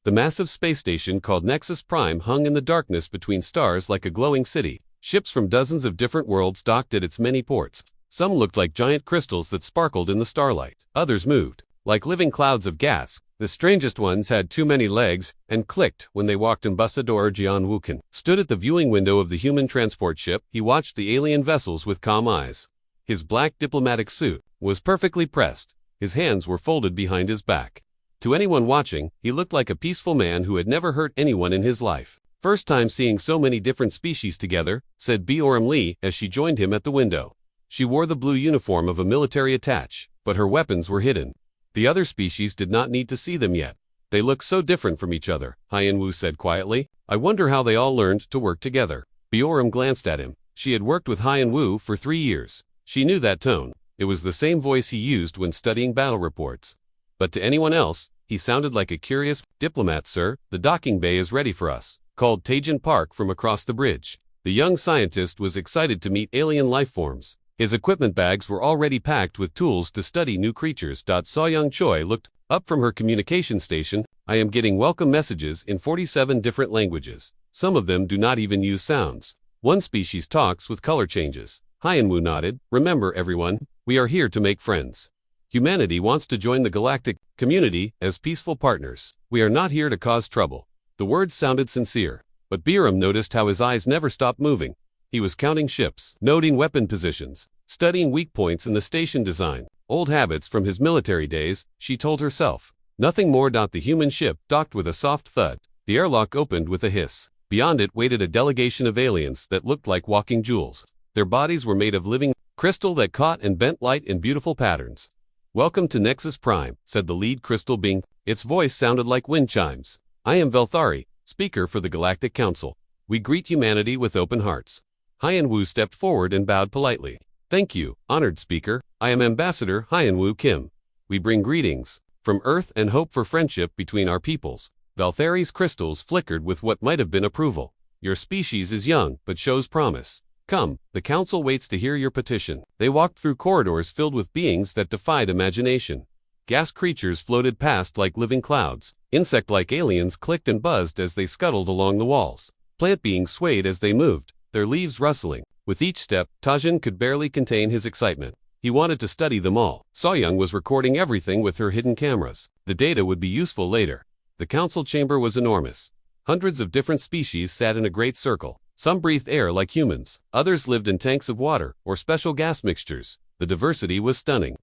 The massive space station called Nexus Prime hung in the darkness between stars like a glowing city. Ships from dozens of different worlds docked at its many ports. Some looked like giant crystals that sparkled in the starlight. Others moved like living clouds of gas. The strangest ones had too many legs and clicked when they walked. Ambassador Jian Wukan stood at the viewing window of the human transport ship. He watched the alien vessels with calm eyes. His black diplomatic suit was perfectly pressed. His hands were folded behind his back. To anyone watching, he looked like a peaceful man who had never hurt anyone in his life. "First time seeing so many different species together," said Bioram Lee as she joined him at the window. She wore the blue uniform of a military attaché, but her weapons were hidden. The other species did not need to see them yet. "They look so different from each other," Hyan Wu said quietly. "I wonder how they all learned to work together." Bioram glanced at him. She had worked with Hyan Wu for 3 years. She knew that tone. It was the same voice he used when studying battle reports. But to anyone else, he sounded like a curious diplomat. "Sir, the docking bay is ready for us," called Tajin Park from across the bridge. The young scientist was excited to meet alien life forms. His equipment bags were already packed with tools to study new creatures. So-young Choi looked up from her communication station. "I am getting welcome messages in 47 different languages. Some of them do not even use sounds. One species talks with color changes." Hyan Wu nodded. "Remember everyone, we are here to make friends. Humanity wants to join the galactic community as peaceful partners. We are not here to cause trouble." The words sounded sincere, but Bioram noticed how his eyes never stopped moving. He was counting ships, noting weapon positions, studying weak points in the station design. Old habits from his military days, she told herself. Nothing more. The human ship docked with a soft thud. The airlock opened with a hiss. Beyond it waited a delegation of aliens that looked like walking jewels. Their bodies were made of living crystal that caught and bent light in beautiful patterns. "Welcome to Nexus Prime," said the lead crystal being. Its voice sounded like wind chimes. "I am Velthari, speaker for the Galactic Council. We greet humanity with open hearts." Hyan Wu stepped forward and bowed politely. "Thank you, honored speaker. I am Ambassador Hyan Wu Kim. We bring greetings from Earth and hope for friendship between our peoples." Velthari's crystals flickered with what might have been approval. "Your species is young, but shows promise. Come, the council waits to hear your petition." They walked through corridors filled with beings that defied imagination. Gas creatures floated past like living clouds. Insect-like aliens clicked and buzzed as they scuttled along the walls. Plant beings swayed as they moved, their leaves rustling. With each step, Tajin could barely contain his excitement. He wanted to study them all. So-young was recording everything with her hidden cameras. The data would be useful later. The council chamber was enormous. Hundreds of different species sat in a great circle. Some breathed air like humans. Others lived in tanks of water or special gas mixtures. The diversity was stunning.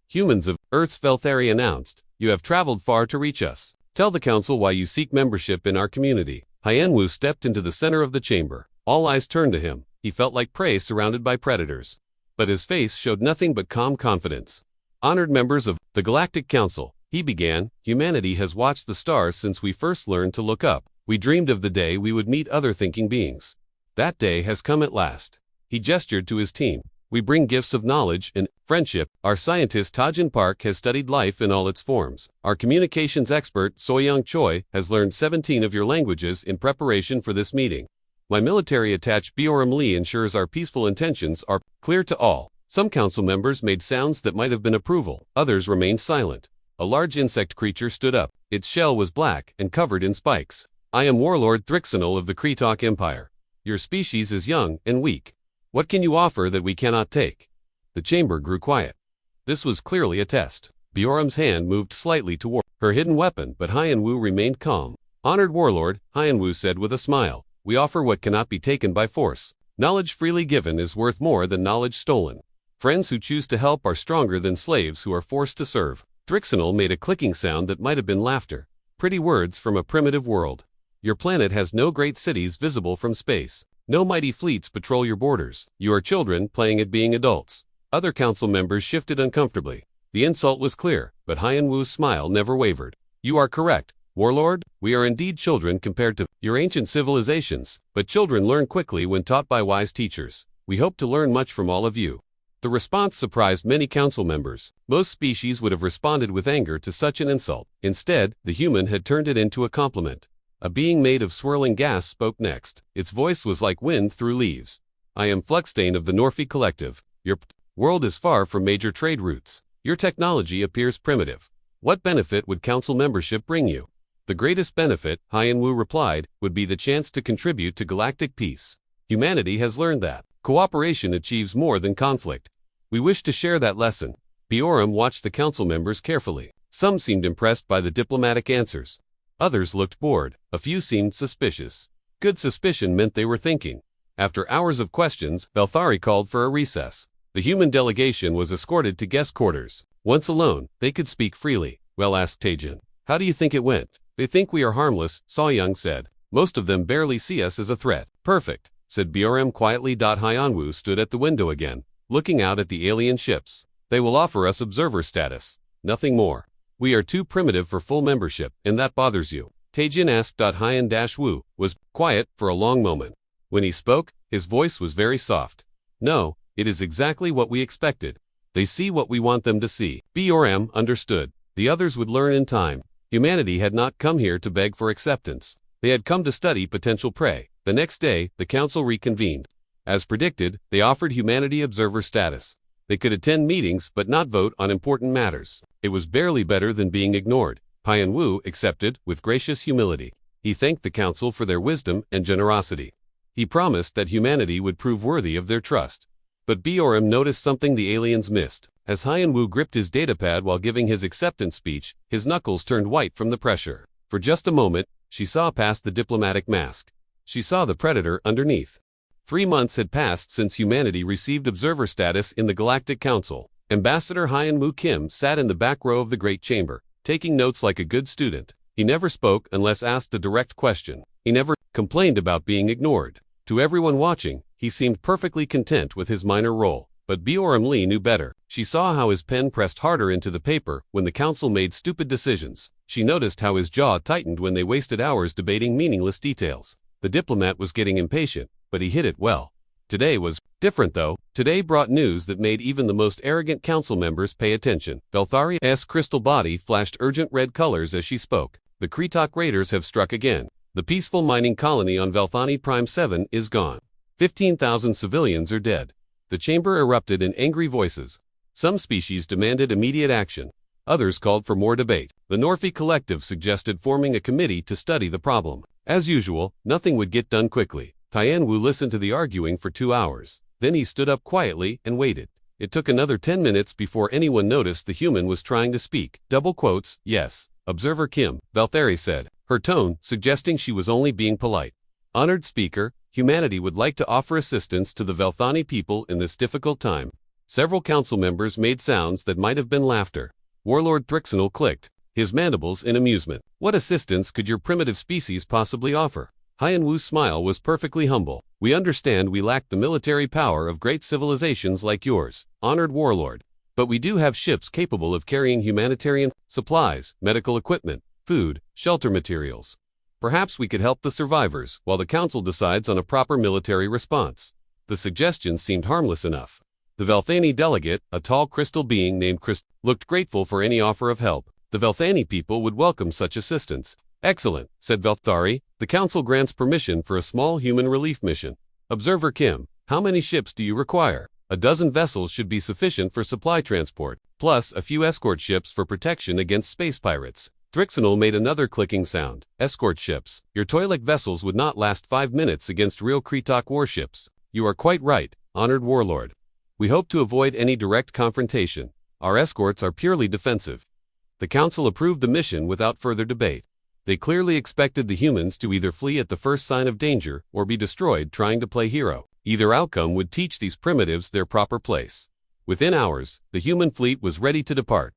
"Humans of Earth's Velthari announced, you have traveled far to reach us. Tell the council why you seek membership in our community." Hyan Wu stepped into the center of the chamber. All eyes turned to him. He felt like prey surrounded by predators. But his face showed nothing but calm confidence. "Honored members of the Galactic Council," he began, "humanity has watched the stars since we first learned to look up. We dreamed of the day we would meet other thinking beings. That day has come at last." He gestured to his team. "We bring gifts of knowledge and friendship. Our scientist Tajin Park has studied life in all its forms. Our communications expert So-young Choi has learned 17 of your languages in preparation for this meeting. My military attaché Bioram Lee ensures our peaceful intentions are clear to all." Some council members made sounds that might have been approval. Others remained silent. A large insect creature stood up. Its shell was black and covered in spikes. "I am Warlord Thrixonal of the Kretok Empire. Your species is young and weak. What can you offer that we cannot take?" The chamber grew quiet. This was clearly a test. Bioram's hand moved slightly toward her hidden weapon, but Hyan Wu remained calm. "Honored Warlord," Hyan Wu said with a smile, "we offer what cannot be taken by force. Knowledge freely given is worth more than knowledge stolen. Friends who choose to help are stronger than slaves who are forced to serve." Thrixonal made a clicking sound that might have been laughter. Pretty words from a primitive world. "Your planet has no great cities visible from space. No mighty fleets patrol your borders. You are children playing at being adults." Other council members shifted uncomfortably. The insult was clear, but Hyan Wu's smile never wavered. "You are correct, Warlord. We are indeed children compared to your ancient civilizations, but children learn quickly when taught by wise teachers. We hope to learn much from all of you." The response surprised many council members. Most species would have responded with anger to such an insult. Instead, the human had turned it into a compliment. A being made of swirling gas spoke next. Its voice was like wind through leaves. "I am Fluxstain of the Norfi Collective. Your world is far from major trade routes. Your technology appears primitive. What benefit would council membership bring you?" The greatest benefit, Hyan-Woo replied, would be the chance to contribute to galactic peace. Humanity has learned that cooperation achieves more than conflict. We wish to share that lesson. Bioram watched the council members carefully. Some seemed impressed by the diplomatic answers. Others looked bored. A few seemed suspicious. Good suspicion meant they were thinking. After hours of questions, Velthari called for a recess. The human delegation was escorted to guest quarters. Once alone, they could speak freely. Well, asked Taejin. How do you think it went? They think we are harmless, So-young said. Most of them barely see us as a threat. Perfect, said Bioram quietly. Hyan-Woo stood at the window again, looking out at the alien ships. They will offer us observer status. Nothing more. We are too primitive for full membership, and that bothers you. Taejin asked. Hyan-Woo was quiet for a long moment. When he spoke, his voice was very soft. No, it is exactly what we expected. They see what we want them to see. Bioram understood. The others would learn in time. Humanity had not come here to beg for acceptance. They had come to study potential prey. The next day, the council reconvened. As predicted, they offered humanity observer status. They could attend meetings but not vote on important matters. It was barely better than being ignored. Hyan-Woo accepted with gracious humility. He thanked the council for their wisdom and generosity. He promised that humanity would prove worthy of their trust. But Bioram noticed something the aliens missed. As Hyan-Woo gripped his datapad while giving his acceptance speech, his knuckles turned white from the pressure. For just a moment, she saw past the diplomatic mask. She saw the predator underneath. 3 months had passed since humanity received observer status in the Galactic Council. Ambassador Hyan-Woo Kim sat in the back row of the Great Chamber, taking notes like a good student. He never spoke unless asked a direct question. He never complained about being ignored. To everyone watching, he seemed perfectly content with his minor role. But Bioram Lee knew better. She saw how his pen pressed harder into the paper when the council made stupid decisions. She noticed how his jaw tightened when they wasted hours debating meaningless details. The diplomat was getting impatient, but he hid it well. Today was different though. Today brought news that made even the most arrogant council members pay attention. Velthari's crystal body flashed urgent red colors as she spoke. The Kretok raiders have struck again. The peaceful mining colony on Velthani Prime 7 is gone. 15,000 civilians are dead. The chamber erupted in angry voices. Some species demanded immediate action. Others called for more debate. The Norfi Collective suggested forming a committee to study the problem. As usual, nothing would get done quickly. Hyan-Woo listened to the arguing for 2 hours. Then he stood up quietly and waited. It took another 10 minutes before anyone noticed the human was trying to speak. Double quotes, yes. Observer Kim, Velthari said, her tone suggesting she was only being polite. Honored speaker, humanity would like to offer assistance to the Velthani people in this difficult time. Several council members made sounds that might have been laughter. Warlord Thrixonal clicked, his mandibles in amusement. What assistance could your primitive species possibly offer? Hyan-Woo's smile was perfectly humble. We understand we lack the military power of great civilizations like yours, honored warlord. But we do have ships capable of carrying humanitarian supplies, medical equipment, food, shelter materials. Perhaps we could help the survivors while the council decides on a proper military response. The suggestion seemed harmless enough. The Velthani delegate, a tall crystal being named Crystal, looked grateful for any offer of help. The Velthani people would welcome such assistance. Excellent, said Velthari. The council grants permission for a small human relief mission. Observer Kim, how many ships do you require? 12 vessels should be sufficient for supply transport, plus a few escort ships for protection against space pirates. Thrixonal made another clicking sound. Escort ships. Your Twi'lek vessels would not last 5 minutes against real Kretok warships. You are quite right, honored warlord. We hope to avoid any direct confrontation. Our escorts are purely defensive. The council approved the mission without further debate. They clearly expected the humans to either flee at the first sign of danger or be destroyed trying to play hero. Either outcome would teach these primitives their proper place. Within hours, the human fleet was ready to depart.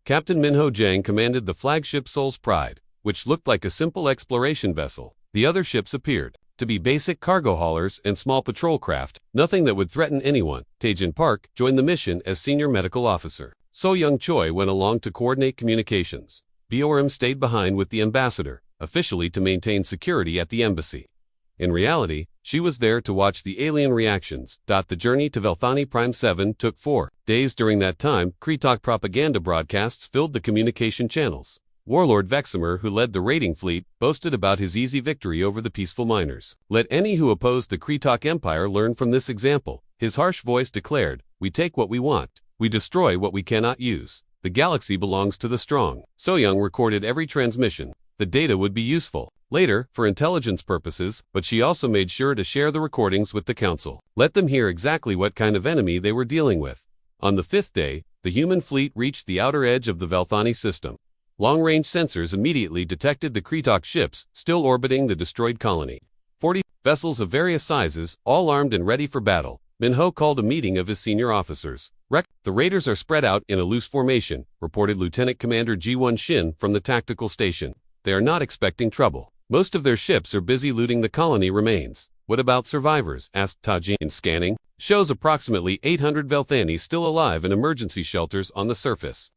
Captain Minho Jang commanded the flagship Soul's Pride, which looked like a simple exploration vessel. The other ships appeared to be basic cargo haulers and small patrol craft, nothing that would threaten anyone. Taejin Park joined the mission as senior medical officer. So-young Choi went along to coordinate communications. Bioram stayed behind with the ambassador, officially to maintain security at the embassy. In reality, she was there to watch the alien reactions. The journey to Velthani Prime 7 took 4 days. During that time, Kretok propaganda broadcasts filled the communication channels. Warlord Veximer, who led the raiding fleet, boasted about his easy victory over the peaceful miners. Let any who opposed the Kretok Empire learn from this example. His harsh voice declared, we take what we want. We destroy what we cannot use. The galaxy belongs to the strong. So-young recorded every transmission. The data would be useful later for intelligence purposes, but she also made sure to share the recordings with the council. Let them hear exactly what kind of enemy they were dealing with. On the 5th day, the human fleet reached the outer edge of the Velthani system. Long-range sensors immediately detected the Kretok ships still orbiting the destroyed colony. 40 vessels of various sizes, all armed and ready for battle. Minho called a meeting of his senior officers. The raiders are spread out in a loose formation, reported Lieutenant Commander G1 Shin from the tactical station. They are not expecting trouble. Most of their ships are busy looting the colony remains. What about survivors? Asked Taji. In scanning, shows approximately 800 Velthani still alive in emergency shelters on the surface.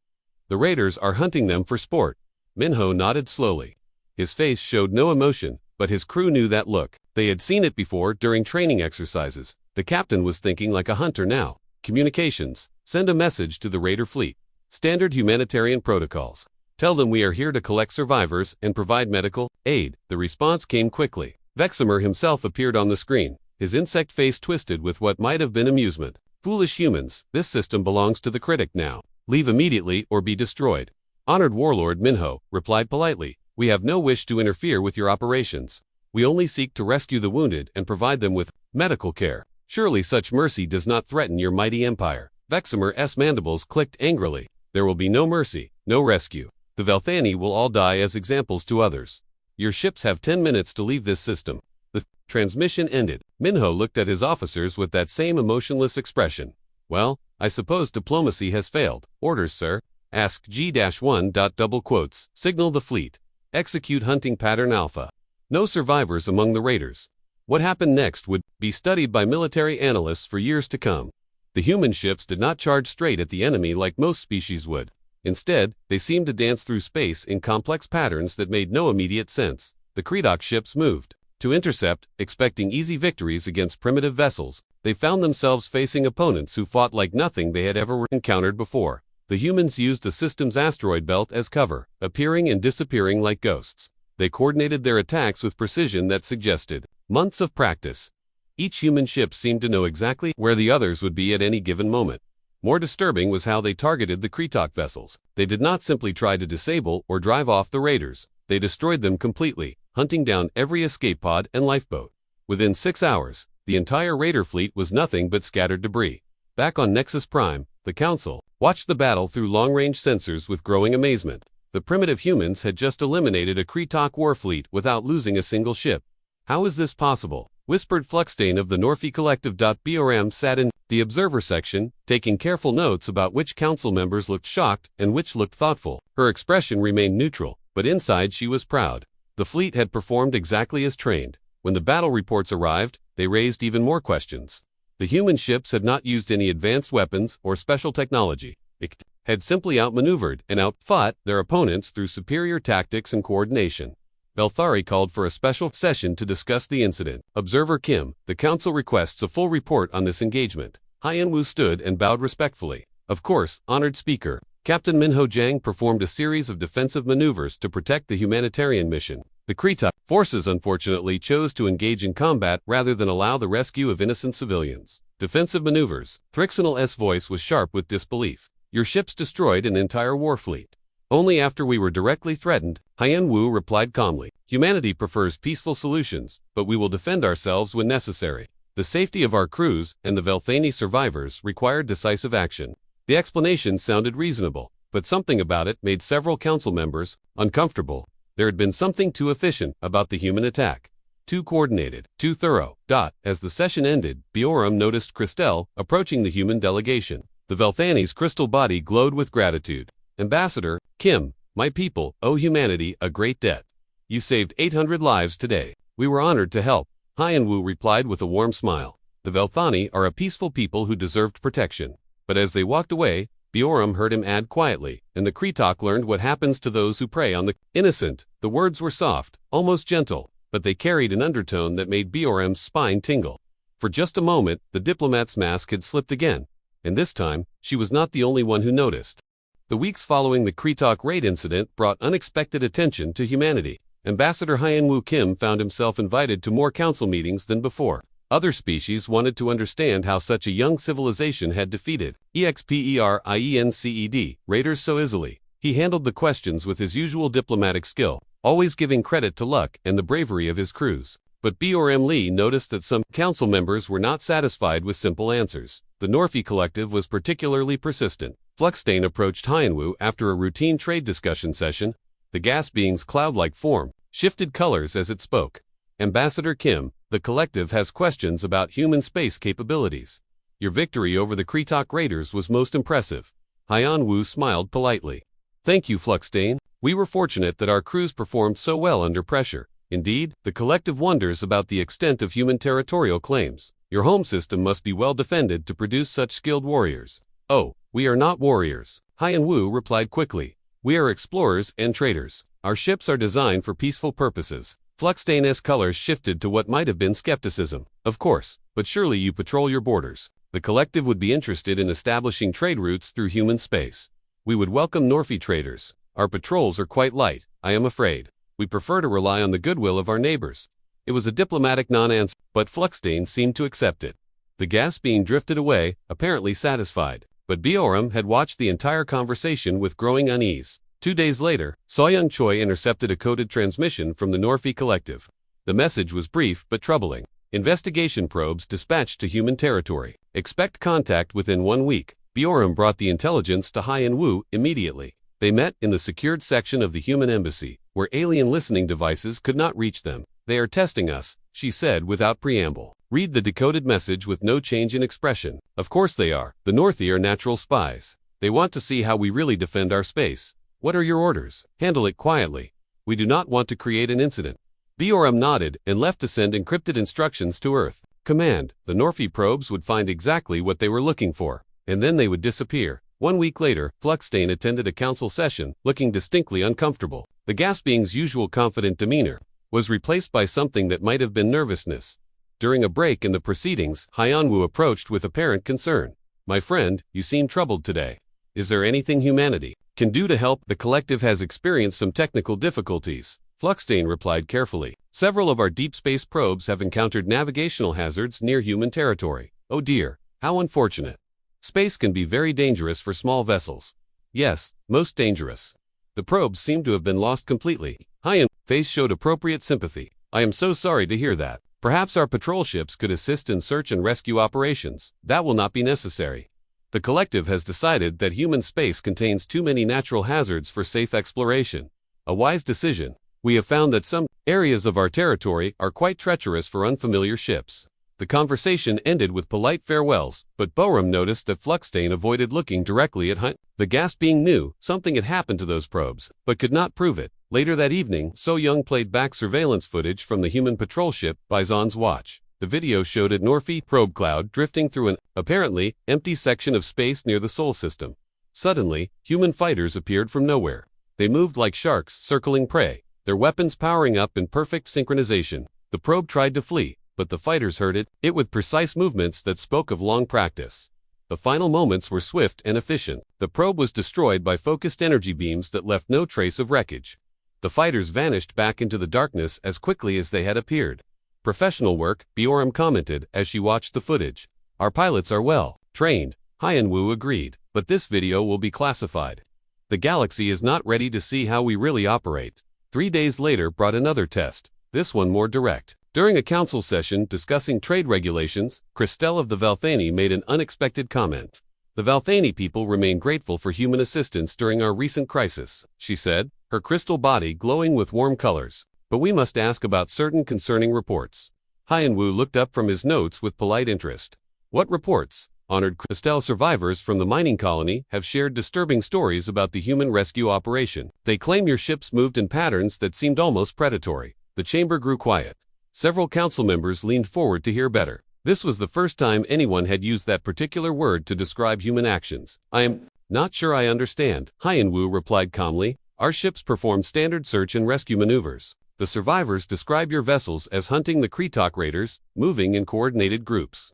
The raiders are hunting them for sport. Minho nodded slowly. His face showed no emotion, but his crew knew that look. They had seen it before during training exercises. The captain was thinking like a hunter now. Communications. Send a message to the raider fleet. Standard humanitarian protocols. Tell them we are here to collect survivors and provide medical aid. The response came quickly. Veximer himself appeared on the screen, his insect face twisted with what might have been amusement. Foolish humans, this system belongs to the critic now. Leave immediately or be destroyed. Honored Warlord Minho replied politely, we have no wish to interfere with your operations. We only seek to rescue the wounded and provide them with medical care. Surely such mercy does not threaten your mighty empire. Veximer's mandibles clicked angrily. There will be no mercy, no rescue. The Velthani will all die as examples to others. Your ships have 10 minutes to leave this system. The transmission ended. Minho looked at his officers with that same emotionless expression. Well, I suppose diplomacy has failed. Orders, sir. Ask G-1. Signal the fleet. Execute hunting pattern Alpha. No survivors among the raiders. What happened next would be studied by military analysts for years to come. The human ships did not charge straight at the enemy like most species would. Instead, they seemed to dance through space in complex patterns that made no immediate sense. The Kretok ships moved to intercept, expecting easy victories against primitive vessels. They found themselves facing opponents who fought like nothing they had ever encountered before. The humans used the system's asteroid belt as cover, appearing and disappearing like ghosts. They coordinated their attacks with precision that suggested months of practice. Each human ship seemed to know exactly where the others would be at any given moment. More disturbing was how they targeted the Kretok vessels. They did not simply try to disable or drive off the raiders. They destroyed them completely, hunting down every escape pod and lifeboat. Within 6 hours, the entire raider fleet was nothing but scattered debris. Back on Nexus Prime, the Council watched the battle through long-range sensors with growing amazement. The primitive humans had just eliminated a Kretok war fleet without losing a single ship. How is this possible? Whispered Fluxstain of the Norphi Collective. Boram sat in the observer section, taking careful notes about which council members looked shocked and which looked thoughtful. Her expression remained neutral, but inside she was proud. The fleet had performed exactly as trained. When the battle reports arrived, they raised even more questions. The human ships had not used any advanced weapons or special technology. It had simply outmaneuvered and outfought their opponents through superior tactics and coordination. Velthari called for a special session to discuss the incident. Observer Kim, the council requests a full report on this engagement. Hyenwu stood and bowed respectfully. Of course, honored speaker. Captain Minho Jiang performed a series of defensive maneuvers to protect the humanitarian mission. The Kretok forces unfortunately chose to engage in combat rather than allow the rescue of innocent civilians. Defensive maneuvers. Thrixonal's voice was sharp with disbelief. Your ships destroyed an entire war fleet. Only after we were directly threatened, Hyenwu replied calmly. Humanity prefers peaceful solutions, but we will defend ourselves when necessary. The safety of our crews and the Velthani survivors required decisive action. The explanation sounded reasonable, but something about it made several council members uncomfortable. There had been something too efficient about the human attack. Too coordinated, too thorough. As the session ended, Bioram noticed Christelle approaching the human delegation. The Velthani's crystal body glowed with gratitude. Ambassador Kim, my people owe humanity a great debt. You saved 800 lives today. We were honored to help. Hyenwu replied with a warm smile. The Velthani are a peaceful people who deserved protection. But as they walked away, Bioram heard him add quietly, and the Kretok learned what happens to those who prey on the innocent. The words were soft, almost gentle, but they carried an undertone that made Bioram's spine tingle. For just a moment, the diplomat's mask had slipped again, and this time, she was not the only one who noticed. The weeks following the Kretok raid incident brought unexpected attention to humanity. Ambassador Hyenwu Kim found himself invited to more council meetings than before. Other species wanted to understand how such a young civilization had defeated EXPERIENCED raiders so easily. He handled the questions with his usual diplomatic skill. always giving credit to luck and the bravery of his crews. But BRM Lee noticed that some council members were not satisfied with simple answers. The Norphi Collective was particularly persistent. Fluxstain approached Hyenwu after a routine trade discussion session. The gas being's cloud-like form shifted colors as it spoke. Ambassador Kim, the collective has questions about human space capabilities. Your victory over the Kretok Raiders was most impressive. Hyenwu smiled politely. Thank you, Fluxstain. We were fortunate that our crews performed so well under pressure. Indeed, the collective wonders about the extent of human territorial claims. Your home system must be well defended to produce such skilled warriors. Oh, we are not warriors, Hyenwu replied quickly. We are explorers and traders. Our ships are designed for peaceful purposes. Fluxstain's colors shifted to what might have been skepticism. Of course, but surely you patrol your borders. The collective would be interested in establishing trade routes through human space. We would welcome Norphi traders. Our patrols are quite light, I am afraid. We prefer to rely on the goodwill of our neighbors. It was a diplomatic non-answer, but Fluxstain seemed to accept it. The gas being drifted away, apparently satisfied. But Bioram had watched the entire conversation with growing unease. 2 days later, Soyoung Choi intercepted a coded transmission from the Norphi Collective. The message was brief but troubling. Investigation probes dispatched to human territory. Expect contact within 1 week. Bioram brought the intelligence to Hyenwu immediately. They met in the secured section of the human embassy, where alien listening devices could not reach them. They are testing us, she said without preamble. Read the decoded message with no change in expression. Of course they are. The Northi are natural spies. They want to see how we really defend our space. What are your orders? Handle it quietly. We do not want to create an incident. Bioram nodded and left to send encrypted instructions to Earth. Command. The Norphi probes would find exactly what they were looking for, and then they would disappear. 1 week later, Fluxstain attended a council session, looking distinctly uncomfortable. The gas being's usual confident demeanor was replaced by something that might have been nervousness. During a break in the proceedings, Hyenwu approached with apparent concern. My friend, you seem troubled today. Is there anything humanity can do to help? The collective has experienced some technical difficulties. Fluxstain replied carefully. Several of our deep space probes have encountered navigational hazards near human territory. Oh dear, how unfortunate. Space can be very dangerous for small vessels. Yes, most dangerous. The probes seem to have been lost completely. Hyenwu's face showed appropriate sympathy. I am so sorry to hear that. Perhaps our patrol ships could assist in search and rescue operations. That will not be necessary. The collective has decided that human space contains too many natural hazards for safe exploration. A wise decision. We have found that some areas of our territory are quite treacherous for unfamiliar ships. The conversation ended with polite farewells, but Bioram noticed that Fluxstain avoided looking directly at Hunt. The gas being knew something had happened to those probes, but could not prove it. Later that evening, Soyoung played back surveillance footage from the human patrol ship Bizon's watch. The video showed a Norphi probe cloud drifting through an, apparently, empty section of space near the Sol system. Suddenly, human fighters appeared from nowhere. They moved like sharks circling prey, their weapons powering up in perfect synchronization. The probe tried to flee, but the fighters heard it with precise movements that spoke of long practice. The final moments were swift and efficient. The probe was destroyed by focused energy beams that left no trace of wreckage. The fighters vanished back into the darkness as quickly as they had appeared. Professional work, Bioram commented as she watched the footage. Our pilots are well trained, Hyenwu agreed, but this video will be classified. The galaxy is not ready to see how we really operate. 3 days later brought another test, this one more direct. During a council session discussing trade regulations, Christelle of the Valthani made an unexpected comment. The Valthani people remain grateful for human assistance during our recent crisis, she said, her crystal body glowing with warm colors. But we must ask about certain concerning reports. Hyenwu looked up from his notes with polite interest. What reports? Honored Christelle, survivors from the mining colony have shared disturbing stories about the human rescue operation. They claim your ships moved in patterns that seemed almost predatory. The chamber grew quiet. Several council members leaned forward to hear better. This was the first time anyone had used that particular word to describe human actions. I am not sure I understand, Hyenwu replied calmly. Our ships performed standard search and rescue maneuvers. The survivors describe your vessels as hunting the Kretok Raiders, moving in coordinated groups.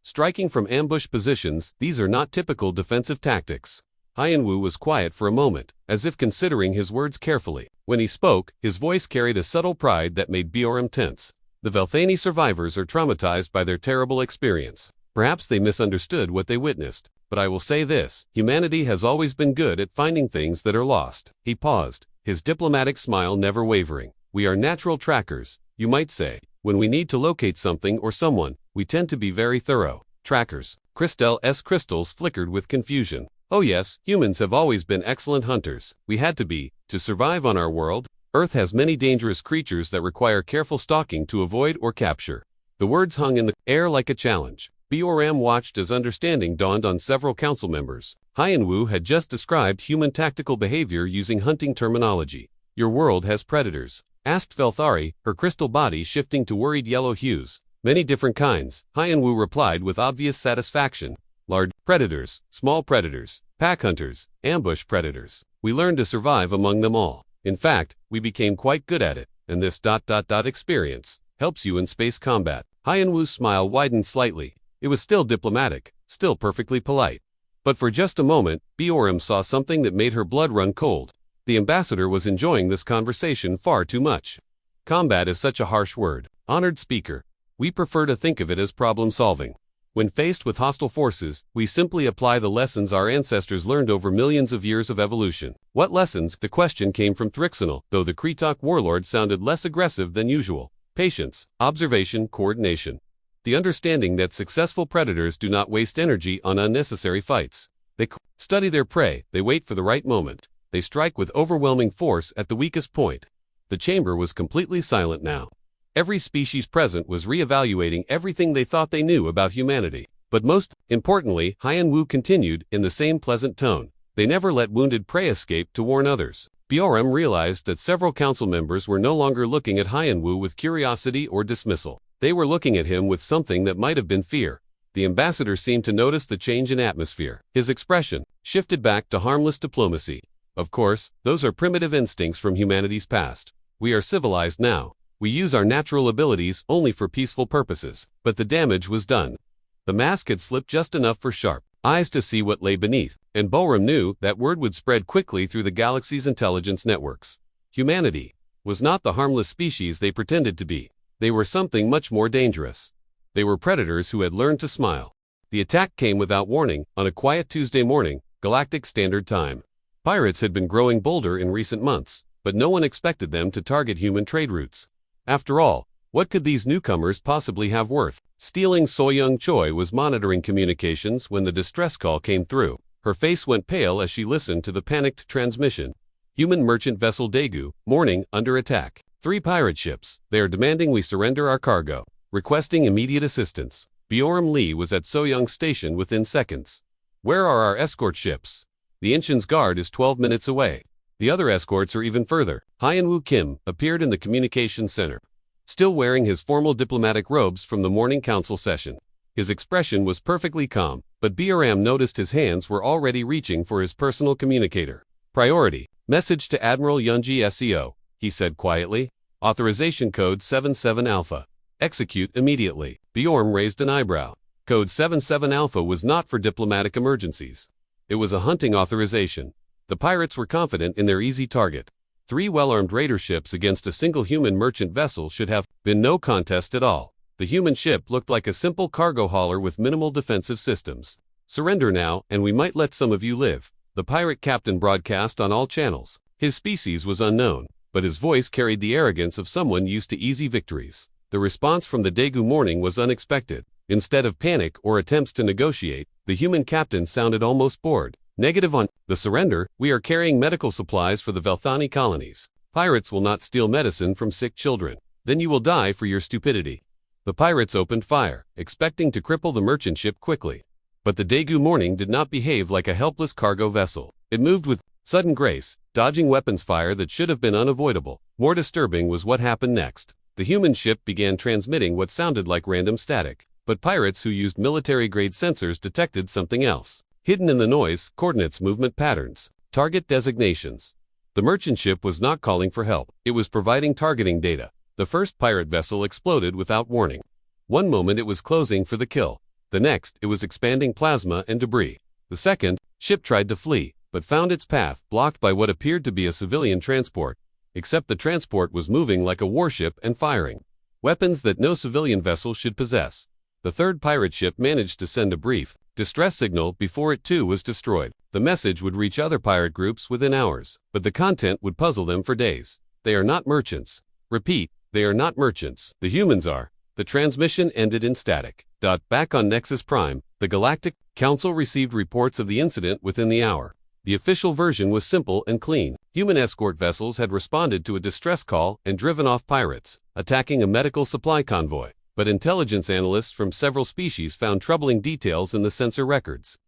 Striking from ambush positions, these are not typical defensive tactics. Hyenwu was quiet for a moment, as if considering his words carefully. When he spoke, his voice carried a subtle pride that made Bioram tense. The Valthani survivors are traumatized by their terrible experience. Perhaps they misunderstood what they witnessed. But I will say this, humanity has always been good at finding things that are lost. He paused, his diplomatic smile never wavering. We are natural trackers, you might say. When we need to locate something or someone, we tend to be very thorough. Trackers. Christelle's crystals flickered with confusion. Oh yes, humans have always been excellent hunters. We had to be, to survive on our world. Earth has many dangerous creatures that require careful stalking to avoid or capture. The words hung in the air like a challenge. Bioram watched as understanding dawned on several council members. Hyanwu had just described human tactical behavior using hunting terminology. Your world has predators? Asked Felthari, her crystal body shifting to worried yellow hues. Many different kinds, Hyanwu replied with obvious satisfaction. Large predators, small predators, pack hunters, ambush predators. We learned to survive among them all. In fact, we became quite good at it, and this experience helps you in space combat. Hyanwu's smile widened slightly. It was still diplomatic, still perfectly polite. But for just a moment, Bioram saw something that made her blood run cold. The ambassador was enjoying this conversation far too much. Combat is such a harsh word. Honored speaker. We prefer to think of it as problem-solving. When faced with hostile forces, we simply apply the lessons our ancestors learned over millions of years of evolution. What lessons? The question came from Thrixonal, though the Kretok warlord sounded less aggressive than usual. Patience, observation, coordination. The understanding that successful predators do not waste energy on unnecessary fights. They study their prey, they wait for the right moment. They strike with overwhelming force at the weakest point. The chamber was completely silent now. Every species present was re-evaluating everything they thought they knew about humanity. But most importantly, Hyanwu continued in the same pleasant tone. They never let wounded prey escape to warn others. Bioram realized that several council members were no longer looking at Hyanwu with curiosity or dismissal. They were looking at him with something that might have been fear. The ambassador seemed to notice the change in atmosphere. His expression shifted back to harmless diplomacy. Of course, those are primitive instincts from humanity's past. We are civilized now. We use our natural abilities only for peaceful purposes. But the damage was done. The mask had slipped just enough for sharp eyes to see what lay beneath, and Bioram knew that word would spread quickly through the galaxy's intelligence networks. Humanity was not the harmless species they pretended to be. They were something much more dangerous. They were predators who had learned to smile. The attack came without warning, on a quiet Tuesday morning, Galactic Standard Time. Pirates had been growing bolder in recent months, but no one expected them to target human trade routes. After all, what could these newcomers possibly have worth? Stealing Soyoung Choi was monitoring communications when the distress call came through. Her face went pale as she listened to the panicked transmission. Human merchant vessel Daegu, morning, under attack. 3 pirate ships. They are demanding we surrender our cargo. Requesting immediate assistance. Bioram Lee was at Soyoung Station within seconds. Where are our escort ships? The Inchin's guard is 12 minutes away. The other escorts are even further. Hyanwu Kim appeared in the communications center, still wearing his formal diplomatic robes from the morning council session. His expression was perfectly calm, but Bioram noticed his hands were already reaching for his personal communicator. Priority. Message to Admiral Yunji SEO, he said quietly. Authorization code 77 Alpha. Execute immediately. Bioram raised an eyebrow. Code 77 Alpha was not for diplomatic emergencies. It was a hunting authorization. The pirates were confident in their easy target. 3 well-armed raider ships against a single human merchant vessel should have been no contest at all. The human ship looked like a simple cargo hauler with minimal defensive systems. Surrender now, and we might let some of you live. The pirate captain broadcast on all channels. His species was unknown, but his voice carried the arrogance of someone used to easy victories. The response from the Daegu morning was unexpected. Instead of panic or attempts to negotiate, the human captain sounded almost bored. Negative on the surrender. We are carrying medical supplies for the Velthani colonies. Pirates will not steal medicine from sick children. Then you will die for your stupidity. The pirates opened fire, expecting to cripple the merchant ship quickly. But the Daegu morning did not behave like a helpless cargo vessel. It moved with sudden grace, dodging weapons fire that should have been unavoidable. More disturbing was what happened next. The human ship began transmitting what sounded like random static, but pirates who used military-grade sensors detected something else. Hidden in the noise, coordinates, movement patterns, target designations. The merchant ship was not calling for help. It was providing targeting data. The first pirate vessel exploded without warning. One moment it was closing for the kill. The next, it was expanding plasma and debris. The second, ship tried to flee, but found its path blocked by what appeared to be a civilian transport. Except the transport was moving like a warship and firing weapons that no civilian vessel should possess. The third pirate ship managed to send a brief distress signal before it too was destroyed. The message would reach other pirate groups within hours, but the content would puzzle them for days. They are not merchants. Repeat, they are not merchants. The humans are. The transmission ended in static. Back on Nexus Prime, the Galactic Council received reports of the incident within the hour. The official version was simple and clean. Human escort vessels had responded to a distress call and driven off pirates, attacking a medical supply convoy. But intelligence analysts from several species found troubling details in the sensor records.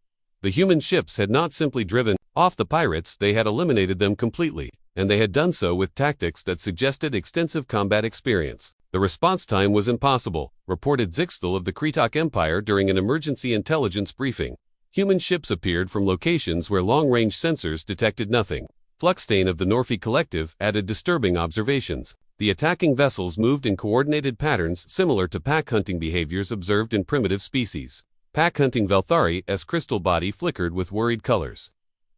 The human ships had not simply driven off the pirates, they had eliminated them completely, and they had done so with tactics that suggested extensive combat experience. The response time was impossible, reported Zixtel of the Kretok Empire during an emergency intelligence briefing. Human ships appeared from locations where long-range sensors detected nothing. Fluxstain of the Norfi Collective added disturbing observations. The attacking vessels moved in coordinated patterns similar to pack-hunting behaviors observed in primitive species. Pack-hunting Velthari's crystal body flickered with worried colors.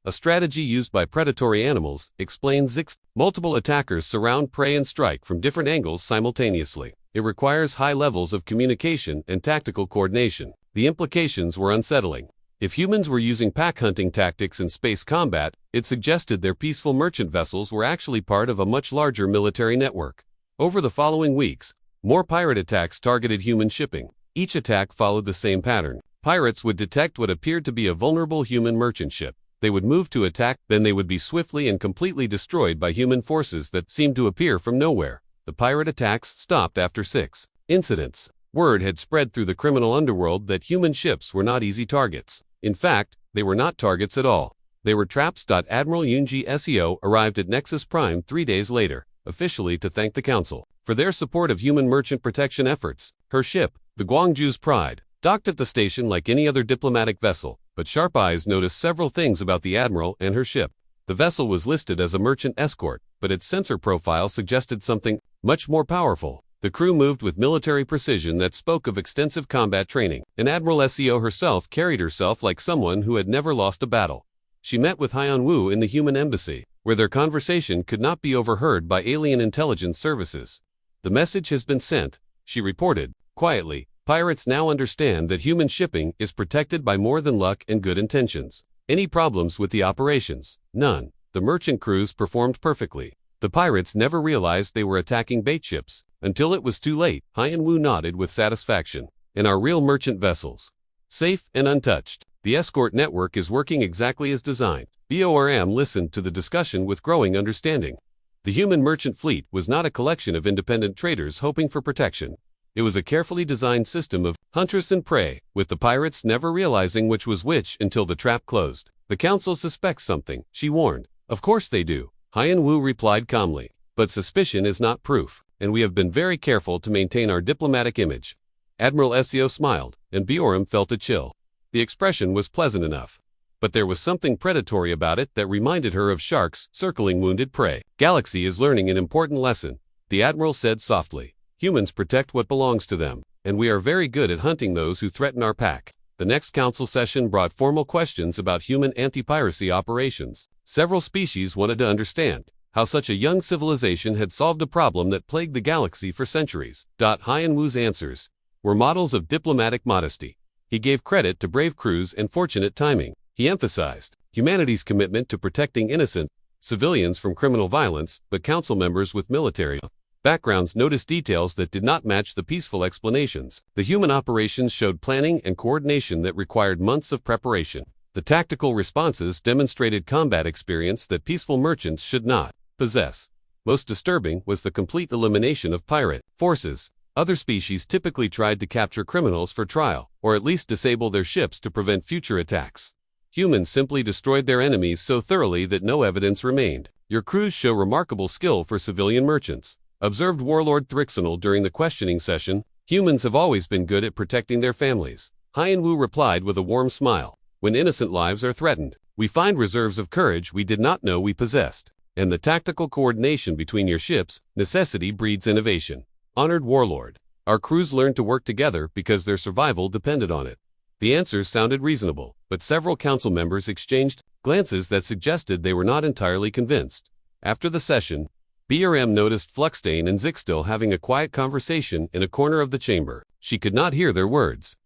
A strategy used by predatory animals, explains Zixtel. Multiple attackers surround prey and strike from different angles simultaneously. It requires high levels of communication and tactical coordination. The implications were unsettling. If humans were using pack-hunting tactics in space combat, it suggested their peaceful merchant vessels were actually part of a much larger military network. Over the following weeks, more pirate attacks targeted human shipping. Each attack followed the same pattern. Pirates would detect what appeared to be a vulnerable human merchant ship. They would move to attack, then they would be swiftly and completely destroyed by human forces that seemed to appear from nowhere. The pirate attacks stopped after 6 incidents. Word had spread through the criminal underworld that human ships were not easy targets. In fact, they were not targets at all. They were traps. Admiral Yunji Seo arrived at Nexus Prime 3 days later, officially to thank the Council for their support of human merchant protection efforts. Her ship, the Guangzhou's Pride, docked at the station like any other diplomatic vessel, but sharp eyes noticed several things about the Admiral and her ship. The vessel was listed as a merchant escort, but its sensor profile suggested something much more powerful. The crew moved with military precision that spoke of extensive combat training, and Admiral Seo herself carried herself like someone who had never lost a battle. She met with Haiyan Wu in the human embassy, where their conversation could not be overheard by alien intelligence services. The message has been sent, she reported, quietly. Pirates now understand that human shipping is protected by more than luck and good intentions. Any problems with the operations? None. The merchant crews performed perfectly. The pirates never realized they were attacking bait ships, until it was too late. Haiyan Wu nodded with satisfaction. And our real merchant vessels, safe and untouched. The escort network is working exactly as designed. BORM listened to the discussion with growing understanding. The human merchant fleet was not a collection of independent traders hoping for protection. It was a carefully designed system of huntress and prey, with the pirates never realizing which was which until the trap closed. The Council suspects something, she warned. Of course they do, Haiyan Wu replied calmly. But suspicion is not proof, and we have been very careful to maintain our diplomatic image. Admiral Seo smiled, and BORM felt a chill. The expression was pleasant enough, but there was something predatory about it that reminded her of sharks circling wounded prey. Galaxy is learning an important lesson, the Admiral said softly. Humans protect what belongs to them, and we are very good at hunting those who threaten our pack. The next council session brought formal questions about human anti-piracy operations. Several species wanted to understand how such a young civilization had solved a problem that plagued the galaxy for centuries. Haiyan Wu's answers were models of diplomatic modesty. He gave credit to brave crews and fortunate timing. He emphasized humanity's commitment to protecting innocent civilians from criminal violence, but council members with military backgrounds noticed details that did not match the peaceful explanations. The human operations showed planning and coordination that required months of preparation. The tactical responses demonstrated combat experience that peaceful merchants should not possess. Most disturbing was the complete elimination of pirate forces. Other species typically tried to capture criminals for trial, or at least disable their ships to prevent future attacks. Humans simply destroyed their enemies so thoroughly that no evidence remained. Your crews show remarkable skill for civilian merchants, observed Warlord Thrixonal during the questioning session. Humans have always been good at protecting their families. Haiyan Wu replied with a warm smile. When innocent lives are threatened, we find reserves of courage we did not know we possessed. And the tactical coordination between your ships, necessity breeds innovation. Honored Warlord, our crews learned to work together because their survival depended on it. The answers sounded reasonable, but several council members exchanged glances that suggested they were not entirely convinced. After the session, BRM noticed Fluxstain and Zixtel having a quiet conversation in a corner of the chamber. She could not hear their words,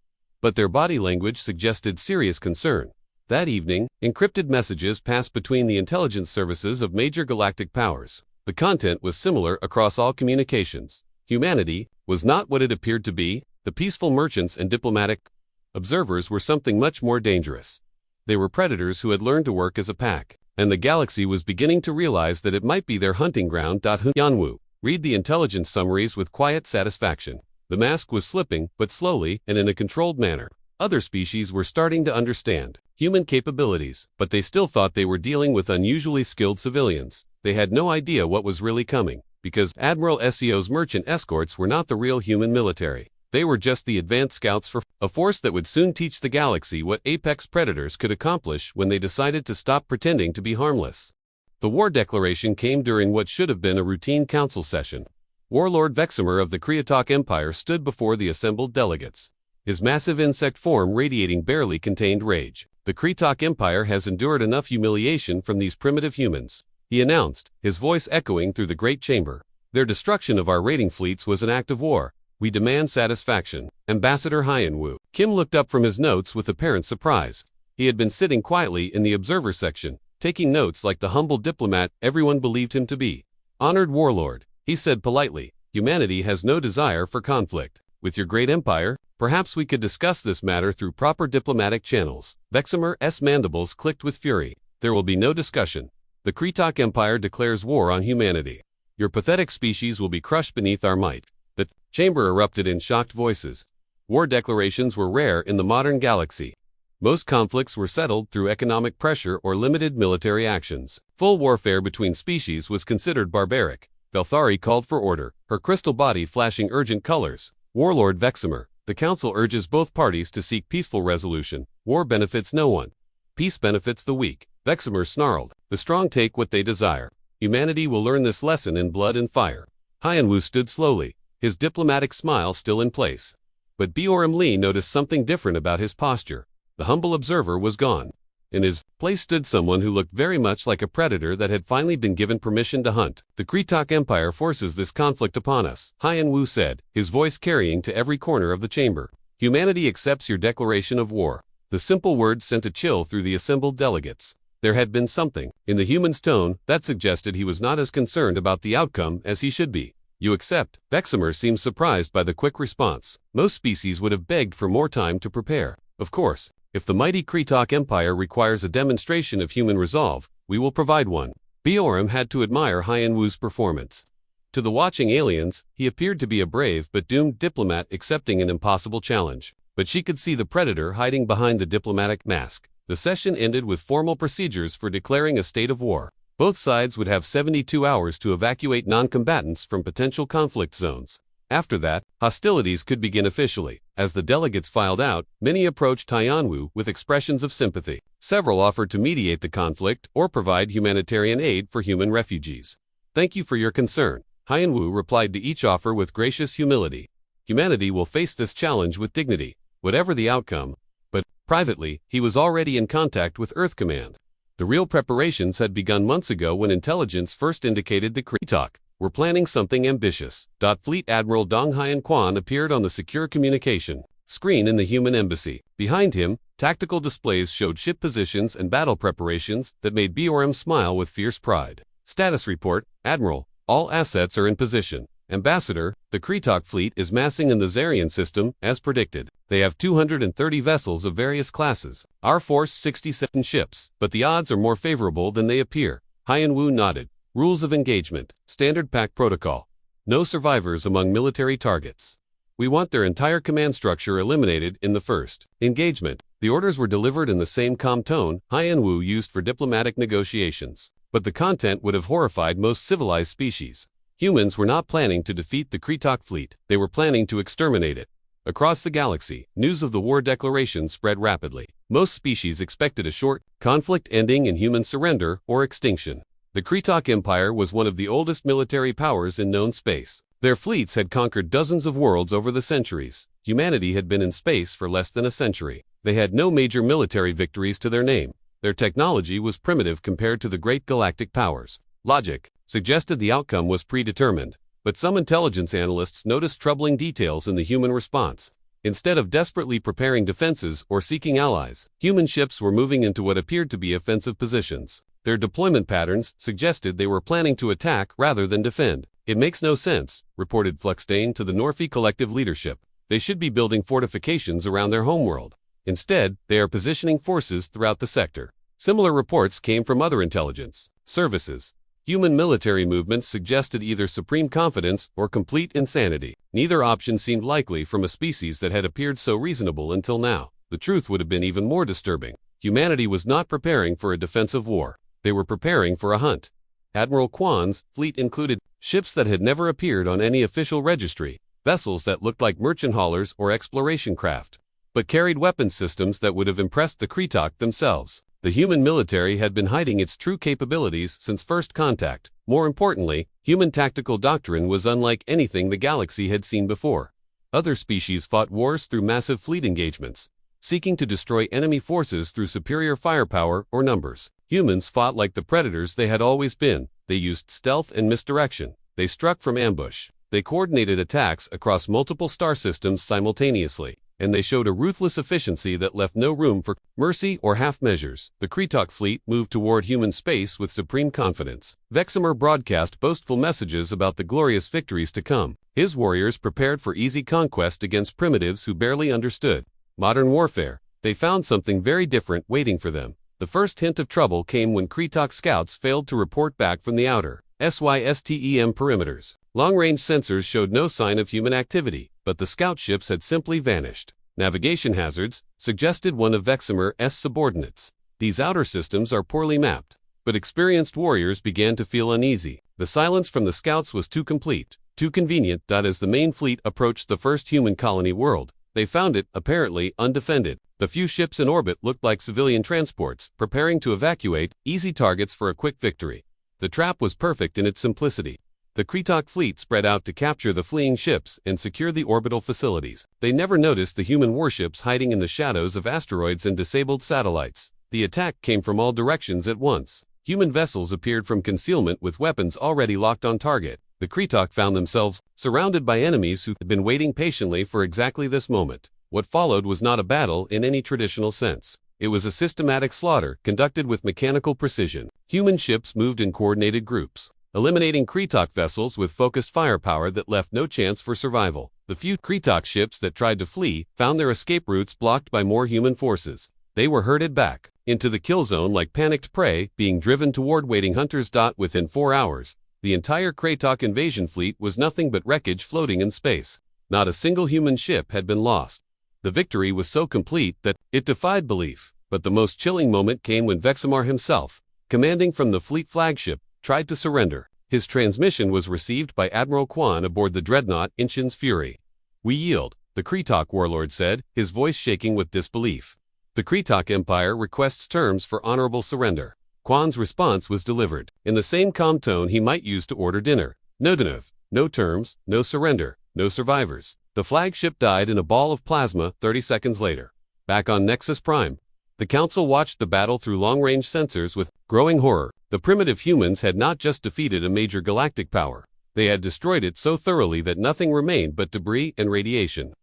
but their body language suggested serious concern. That evening, encrypted messages passed between the intelligence services of major galactic powers. The content was similar across all communications. Humanity was not what it appeared to be. The peaceful merchants and diplomatic observers were something much more dangerous. They were predators who had learned to work as a pack, and the galaxy was beginning to realize that it might be their hunting ground. Yanwu, read the intelligence summaries with quiet satisfaction. The mask was slipping, but slowly and in a controlled manner. Other species were starting to understand human capabilities, but they still thought they were dealing with unusually skilled civilians. They had no idea what was really coming, because Admiral SEO's merchant escorts were not the real human military. They were just the advanced scouts for a force that would soon teach the galaxy what apex predators could accomplish when they decided to stop pretending to be harmless. The war declaration came during what should have been a routine council session. Warlord Veximer of the Kreatok Empire stood before the assembled delegates. His massive insect form radiating barely contained rage. The Kreatok Empire has endured enough humiliation from these primitive humans, he announced, his voice echoing through the great chamber. Their destruction of our raiding fleets was an act of war. We demand satisfaction. Ambassador Hyanwu. Kim looked up from his notes with apparent surprise. He had been sitting quietly in the observer section, taking notes like the humble diplomat everyone believed him to be. Honored warlord, he said politely, humanity has no desire for conflict. With your great empire, perhaps we could discuss this matter through proper diplomatic channels. Veximer's mandibles clicked with fury. There will be no discussion. The Kreatok Empire declares war on humanity. Your pathetic species will be crushed beneath our might. The chamber erupted in shocked voices. War declarations were rare in the modern galaxy. Most conflicts were settled through economic pressure or limited military actions. Full warfare between species was considered barbaric. Velthari called for order, her crystal body flashing urgent colors. Warlord Veximer, the council urges both parties to seek peaceful resolution. War benefits no one. Peace benefits the weak. Veximer snarled. The strong take what they desire. Humanity will learn this lesson in blood and fire. Hyanwu stood slowly, his diplomatic smile still in place. But Bioram Lee noticed something different about his posture. The humble observer was gone. In his place stood someone who looked very much like a predator that had finally been given permission to hunt. The Kreatok Empire forces this conflict upon us, Hyanwu said, his voice carrying to every corner of the chamber. Humanity accepts your declaration of war. The simple words sent a chill through the assembled delegates. There had been something in the human's tone that suggested he was not as concerned about the outcome as he should be. You accept? Veximer seemed surprised by the quick response. Most species would have begged for more time to prepare. Of course, if the mighty Kreatok Empire requires a demonstration of human resolve, we will provide one. Bioram had to admire Hyanwu's performance. To the watching aliens, he appeared to be a brave but doomed diplomat accepting an impossible challenge. But she could see the predator hiding behind the diplomatic mask. The session ended with formal procedures for declaring a state of war. Both sides would have 72 hours to evacuate non-combatants from potential conflict zones. After that, hostilities could begin officially. As the delegates filed out, many approached Hyanwu with expressions of sympathy. Several offered to mediate the conflict or provide humanitarian aid for human refugees. Thank you for your concern. Hyanwu replied to each offer with gracious humility. Humanity will face this challenge with dignity, whatever the outcome. But, privately, he was already in contact with Earth Command. The real preparations had begun months ago when intelligence first indicated the Kreatok were planning something ambitious. Fleet Admiral Dong Hyan Quan appeared on the secure communication screen in the human embassy. Behind him, tactical displays showed ship positions and battle preparations that made Bioram smile with fierce pride. Status report, Admiral, all assets are in position. Ambassador, the Kreatok fleet is massing in the Zarian system, as predicted. They have 230 vessels of various classes. Our force 67 ships, but the odds are more favorable than they appear. Hyanwu nodded. Rules of engagement, standard pack protocol. No survivors among military targets. We want their entire command structure eliminated in the first engagement. The orders were delivered in the same calm tone Hyanwu used for diplomatic negotiations. But the content would have horrified most civilized species. Humans were not planning to defeat the Kreatok fleet, they were planning to exterminate it. Across the galaxy, news of the war declaration spread rapidly. Most species expected a short conflict ending in human surrender or extinction. The Kreatok Empire was one of the oldest military powers in known space. Their fleets had conquered dozens of worlds over the centuries. Humanity had been in space for less than a century. They had no major military victories to their name. Their technology was primitive compared to the great galactic powers. Logic suggested the outcome was predetermined, but some intelligence analysts noticed troubling details in the human response. Instead of desperately preparing defenses or seeking allies, human ships were moving into what appeared to be offensive positions. Their deployment patterns suggested they were planning to attack rather than defend. "It makes no sense," reported Fluxdane to the Norfi collective leadership. "They should be building fortifications around their homeworld. Instead, they are positioning forces throughout the sector." Similar reports came from other intelligence services. Human military movements suggested either supreme confidence or complete insanity. Neither option seemed likely from a species that had appeared so reasonable until now. The truth would have been even more disturbing. Humanity was not preparing for a defensive war. They were preparing for a hunt. Admiral Kwan's fleet included ships that had never appeared on any official registry, vessels that looked like merchant haulers or exploration craft, but carried weapons systems that would have impressed the Kretok themselves. The human military had been hiding its true capabilities since first contact. More importantly, human tactical doctrine was unlike anything the galaxy had seen before. Other species fought wars through massive fleet engagements, seeking to destroy enemy forces through superior firepower or numbers. Humans fought like the predators they had always been. They used stealth and misdirection. They struck from ambush. They coordinated attacks across multiple star systems simultaneously, and they showed a ruthless efficiency that left no room for mercy or half measures. The Kretok fleet moved toward human space with supreme confidence. Veximer broadcast boastful messages about the glorious victories to come. His warriors prepared for easy conquest against primitives who barely understood modern warfare. They found something very different waiting for them. The first hint of trouble came when Kretok scouts failed to report back from the outer SYSTEM perimeters. Long-range sensors showed no sign of human activity, but the scout ships had simply vanished. Navigation hazards, suggested one of Veximer's subordinates. These outer systems are poorly mapped, but experienced warriors began to feel uneasy. The silence from the scouts was too complete, too convenient. As the main fleet approached the first human colony world, they found it, apparently, undefended. The few ships in orbit looked like civilian transports, preparing to evacuate, easy targets for a quick victory. The trap was perfect in its simplicity. The Kretok fleet spread out to capture the fleeing ships and secure the orbital facilities. They never noticed the human warships hiding in the shadows of asteroids and disabled satellites. The attack came from all directions at once. Human vessels appeared from concealment with weapons already locked on target. The Kretok found themselves surrounded by enemies who had been waiting patiently for exactly this moment. What followed was not a battle in any traditional sense. It was a systematic slaughter conducted with mechanical precision. Human ships moved in coordinated groups, eliminating Kretok vessels with focused firepower that left no chance for survival. The few Kretok ships that tried to flee found their escape routes blocked by more human forces. They were herded back into the kill zone like panicked prey, being driven toward waiting hunters. Within 4 hours, the entire Kretok invasion fleet was nothing but wreckage floating in space. Not a single human ship had been lost. The victory was so complete that it defied belief. But the most chilling moment came when Veximer himself, commanding from the fleet flagship, tried to surrender. His transmission was received by Admiral Kwan aboard the dreadnought Inchin's Fury. "We yield," the Kretok warlord said, his voice shaking with disbelief. "The Kretok Empire requests terms for honorable surrender." Kwan's response was delivered in the same calm tone he might use to order dinner. "No Denov, no terms, no surrender, no survivors." The flagship died in a ball of plasma 30 seconds later. Back on Nexus Prime, the Council watched the battle through long-range sensors with growing horror. The primitive humans had not just defeated a major galactic power. They had destroyed it so thoroughly that nothing remained but debris and radiation.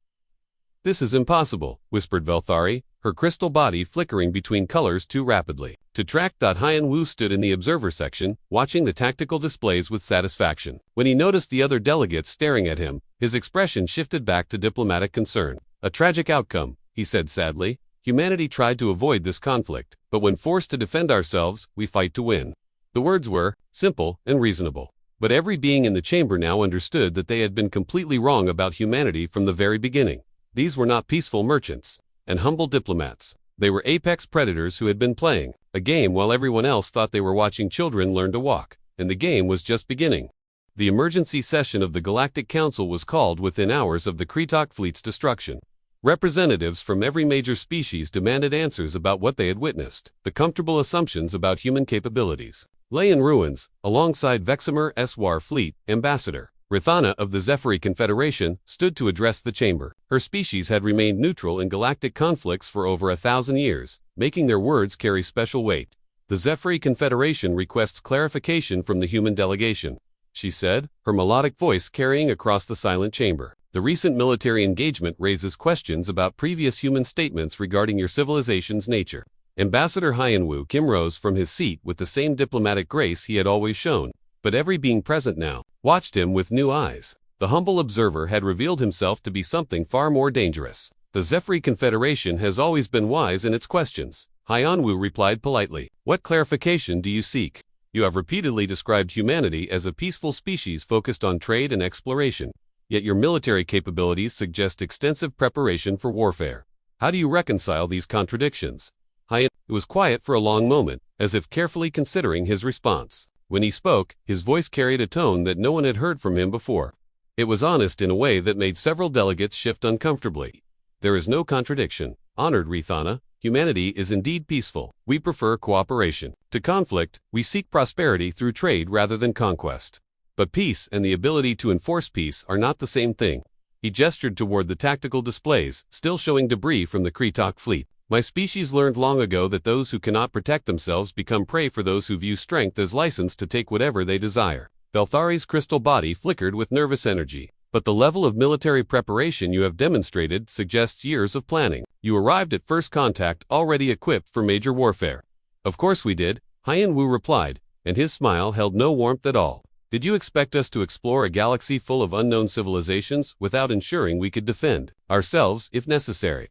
"This is impossible," whispered Velthari, her crystal body flickering between colors too rapidly. To track. Hyan Wu stood in the observer section, watching the tactical displays with satisfaction. When he noticed the other delegates staring at him, his expression shifted back to diplomatic concern. "A tragic outcome," he said sadly. "Humanity tried to avoid this conflict, but when forced to defend ourselves, we fight to win." The words were simple and reasonable, but every being in the chamber now understood that they had been completely wrong about humanity from the very beginning. These were not peaceful merchants and humble diplomats. They were apex predators who had been playing a game while everyone else thought they were watching children learn to walk, and the game was just beginning. The emergency session of the Galactic Council was called within hours of the Kretok fleet's destruction. Representatives from every major species demanded answers about what they had witnessed, the comfortable assumptions about human capabilities. Lay in ruins, alongside Veximer's war fleet ambassador, Rithana of the Zephyri Confederation, stood to address the chamber. Her species had remained neutral in galactic conflicts for over 1,000 years, making their words carry special weight. "The Zephyri Confederation requests clarification from the human delegation," she said, her melodic voice carrying across the silent chamber. The recent military engagement raises questions about previous human statements regarding your civilization's nature. Ambassador Hyenwoo Kim rose from his seat with the same diplomatic grace he had always shown, but every being present now watched him with new eyes. The humble observer had revealed himself to be something far more dangerous. The Zephyr Confederation has always been wise in its questions. Hyenwoo replied politely. What clarification do you seek? You have repeatedly described humanity as a peaceful species focused on trade and exploration, yet your military capabilities suggest extensive preparation for warfare. How do you reconcile these contradictions? Hyenwoo was quiet for a long moment, as if carefully considering his response. When he spoke, his voice carried a tone that no one had heard from him before. It was honest in a way that made several delegates shift uncomfortably. There is no contradiction. Honored Rithana, humanity is indeed peaceful. We prefer cooperation to conflict. We seek prosperity through trade rather than conquest. But peace and the ability to enforce peace are not the same thing. He gestured toward the tactical displays, still showing debris from the Kretok fleet. My species learned long ago that those who cannot protect themselves become prey for those who view strength as license to take whatever they desire. Belthari's crystal body flickered with nervous energy. But the level of military preparation you have demonstrated suggests years of planning. You arrived at first contact already equipped for major warfare. Of course we did, Hyenwoo replied, and his smile held no warmth at all. Did you expect us to explore a galaxy full of unknown civilizations without ensuring we could defend ourselves if necessary?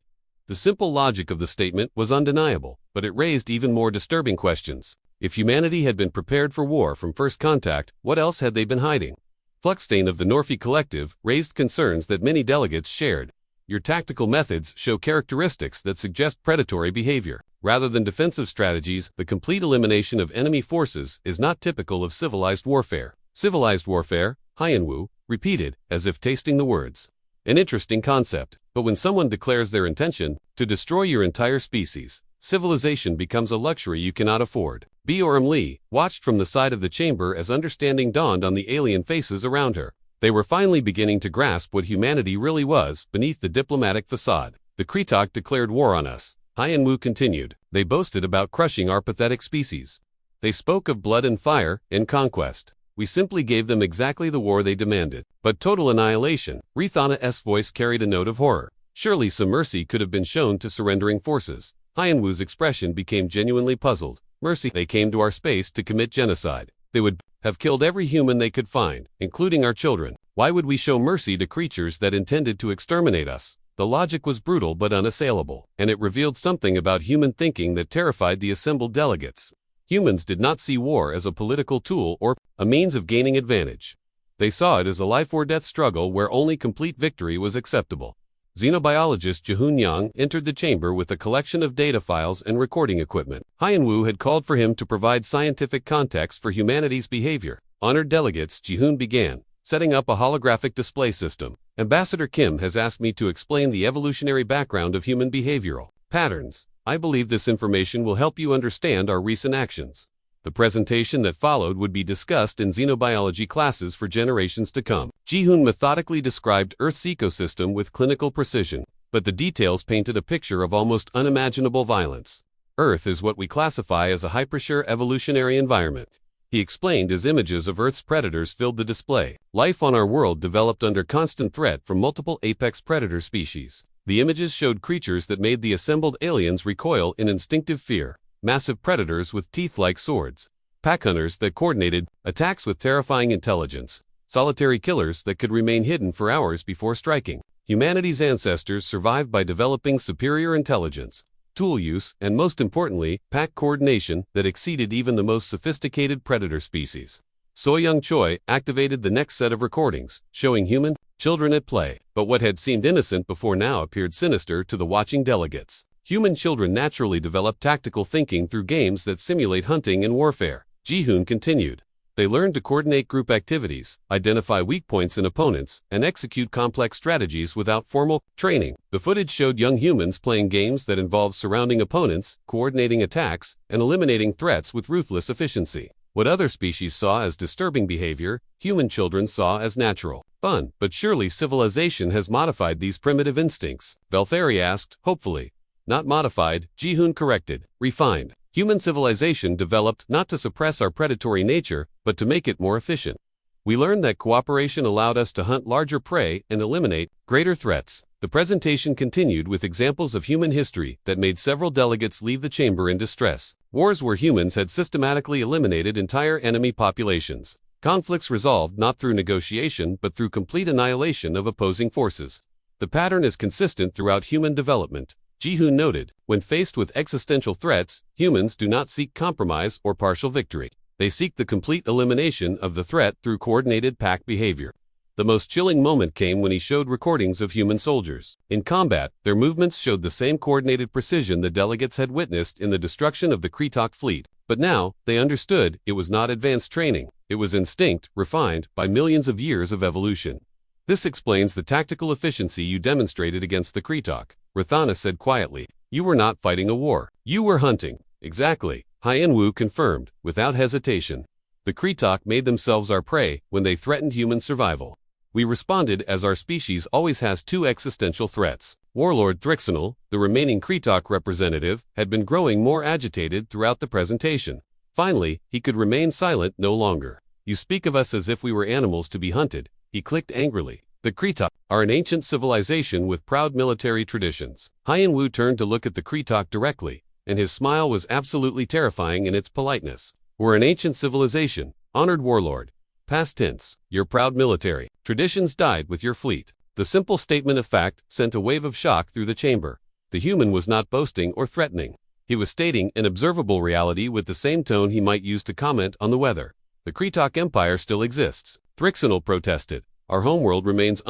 The simple logic of the statement was undeniable, but it raised even more disturbing questions. If humanity had been prepared for war from first contact, what else had they been hiding? Fluxstain of the Norphi Collective raised concerns that many delegates shared. Your tactical methods show characteristics that suggest predatory behavior. Rather than defensive strategies, the complete elimination of enemy forces is not typical of civilized warfare. Civilized warfare, Hyenwoo repeated, as if tasting the words. An interesting concept, but when someone declares their intention to destroy your entire species, civilization becomes a luxury you cannot afford. Bioram Lee watched from the side of the chamber as understanding dawned on the alien faces around her. They were finally beginning to grasp what humanity really was beneath the diplomatic facade. The Kretok declared war on us. Hyenwoo continued. They boasted about crushing our pathetic species. They spoke of blood and fire and conquest. We simply gave them exactly the war they demanded. But total annihilation. Rithana's voice carried a note of horror. Surely some mercy could have been shown to surrendering forces. Hyenwoo's expression became genuinely puzzled. Mercy, they came to our space to commit genocide. They would have killed every human they could find, including our children. Why would we show mercy to creatures that intended to exterminate us? The logic was brutal but unassailable, and it revealed something about human thinking that terrified the assembled delegates. Humans did not see war as a political tool or a means of gaining advantage. They saw it as a life-or-death struggle where only complete victory was acceptable. Xenobiologist Jehun Yang entered the chamber with a collection of data files and recording equipment. Hyenwoo had called for him to provide scientific context for humanity's behavior. Honored delegates, Jehun began, setting up a holographic display system. Ambassador Kim has asked me to explain the evolutionary background of human behavioral patterns. I believe this information will help you understand our recent actions. The presentation that followed would be discussed in xenobiology classes for generations to come. Jehun methodically described Earth's ecosystem with clinical precision, but the details painted a picture of almost unimaginable violence. Earth is what we classify as a hyperpure evolutionary environment. He explained as images of Earth's predators filled the display. Life on our world developed under constant threat from multiple apex predator species. The images showed creatures that made the assembled aliens recoil in instinctive fear. Massive predators with teeth like swords, pack hunters that coordinated attacks with terrifying intelligence, solitary killers that could remain hidden for hours before striking. Humanity's ancestors survived by developing superior intelligence, tool use, and most importantly, pack coordination that exceeded even the most sophisticated predator species. Soyoung Choi activated the next set of recordings, showing human children at play, but what had seemed innocent before now appeared sinister to the watching delegates. Human children naturally develop tactical thinking through games that simulate hunting and warfare. Jehun continued. They learn to coordinate group activities, identify weak points in opponents, and execute complex strategies without formal training. The footage showed young humans playing games that involved surrounding opponents, coordinating attacks, and eliminating threats with ruthless efficiency. What other species saw as disturbing behavior, human children saw as natural fun. But surely civilization has modified these primitive instincts? Belthari asked, hopefully. Not modified, Jehun corrected, refined. Human civilization developed not to suppress our predatory nature, but to make it more efficient. We learned that cooperation allowed us to hunt larger prey and eliminate greater threats. The presentation continued with examples of human history that made several delegates leave the chamber in distress. Wars where humans had systematically eliminated entire enemy populations. Conflicts resolved not through negotiation but through complete annihilation of opposing forces. The pattern is consistent throughout human development. Ji-hoon noted, when faced with existential threats, humans do not seek compromise or partial victory. They seek the complete elimination of the threat through coordinated pack behavior. The most chilling moment came when he showed recordings of human soldiers. In combat, their movements showed the same coordinated precision the delegates had witnessed in the destruction of the Kretok fleet. But now, they understood, it was not advanced training. It was instinct, refined by millions of years of evolution. This explains the tactical efficiency you demonstrated against the Kretok, Rathana said quietly. You were not fighting a war. You were hunting. Exactly, Hyen-woo confirmed, without hesitation. The Kretok made themselves our prey when they threatened human survival. We responded as our species always has two existential threats. Warlord Thrixonal, the remaining Kretok representative, had been growing more agitated throughout the presentation. Finally, he could remain silent no longer. You speak of us as if we were animals to be hunted, he clicked angrily. The Kretok are an ancient civilization with proud military traditions. Hyen-woo turned to look at the Kretok directly, and his smile was absolutely terrifying in its politeness. We're an ancient civilization, honored warlord. Past tense, your proud military traditions died with your fleet. The simple statement of fact sent a wave of shock through the chamber. The human was not boasting or threatening. He was stating an observable reality with the same tone he might use to comment on the weather. The Kretok Empire still exists. Thrixonal protested. Our homeworld remains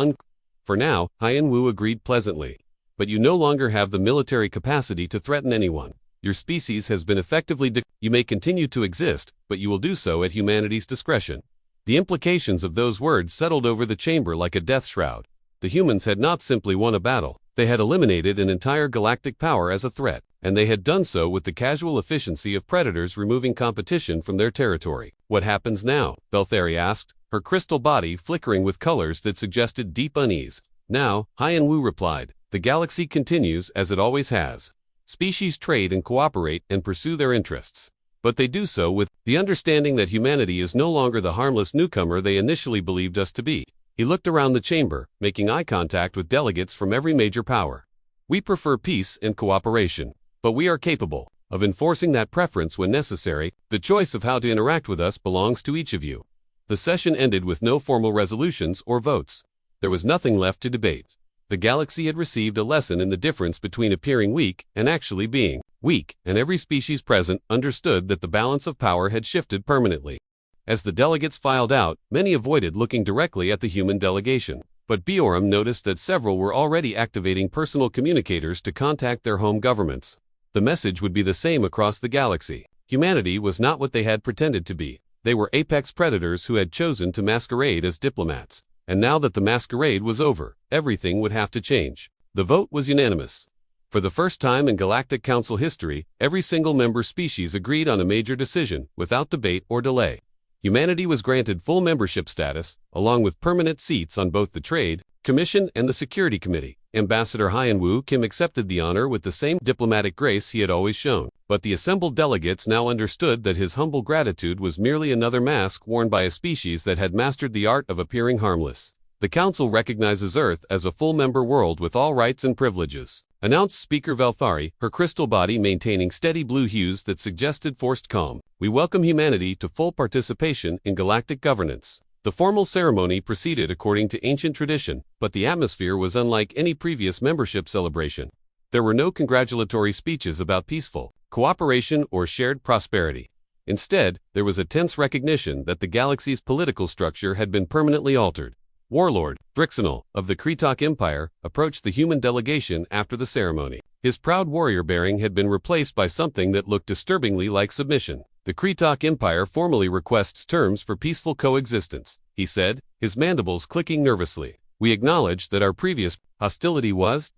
For now, Hyen-woo agreed pleasantly. But you no longer have the military capacity to threaten anyone. Your species has been effectively You may continue to exist, but you will do so at humanity's discretion. The implications of those words settled over the chamber like a death shroud. The humans had not simply won a battle. They had eliminated an entire galactic power as a threat, and they had done so with the casual efficiency of predators removing competition from their territory. What happens now? Belthari asked, her crystal body flickering with colors that suggested deep unease. Now, Hyen-woo replied, the galaxy continues as it always has. Species trade and cooperate and pursue their interests. But they do so with the understanding that humanity is no longer the harmless newcomer they initially believed us to be. He looked around the chamber, making eye contact with delegates from every major power. We prefer peace and cooperation, but we are capable of enforcing that preference when necessary. The choice of how to interact with us belongs to each of you. The session ended with no formal resolutions or votes. There was nothing left to debate. The galaxy had received a lesson in the difference between appearing weak and actually being weak, and every species present understood that the balance of power had shifted permanently. As the delegates filed out, many avoided looking directly at the human delegation. But Bioram noticed that several were already activating personal communicators to contact their home governments. The message would be the same across the galaxy. Humanity was not what they had pretended to be. They were apex predators who had chosen to masquerade as diplomats. And now that the masquerade was over, everything would have to change. The vote was unanimous. For the first time in Galactic Council history, every single member species agreed on a major decision, without debate or delay. Humanity was granted full membership status, along with permanent seats on both the Trade Commission and the Security Committee. Ambassador Hyen-woo Kim accepted the honor with the same diplomatic grace he had always shown. But the assembled delegates now understood that his humble gratitude was merely another mask worn by a species that had mastered the art of appearing harmless. The Council recognizes Earth as a full member world with all rights and privileges, announced Speaker Velthari, her crystal body maintaining steady blue hues that suggested forced calm. We welcome humanity to full participation in galactic governance. The formal ceremony proceeded according to ancient tradition, but the atmosphere was unlike any previous membership celebration. There were no congratulatory speeches about peaceful cooperation or shared prosperity. Instead, there was a tense recognition that the galaxy's political structure had been permanently altered. Warlord Thrixonal of the Kretok Empire approached the human delegation after the ceremony. His proud warrior bearing had been replaced by something that looked disturbingly like submission. The Kretok Empire formally requests terms for peaceful coexistence, he said, his mandibles clicking nervously. We acknowledge that our previous hostility was ...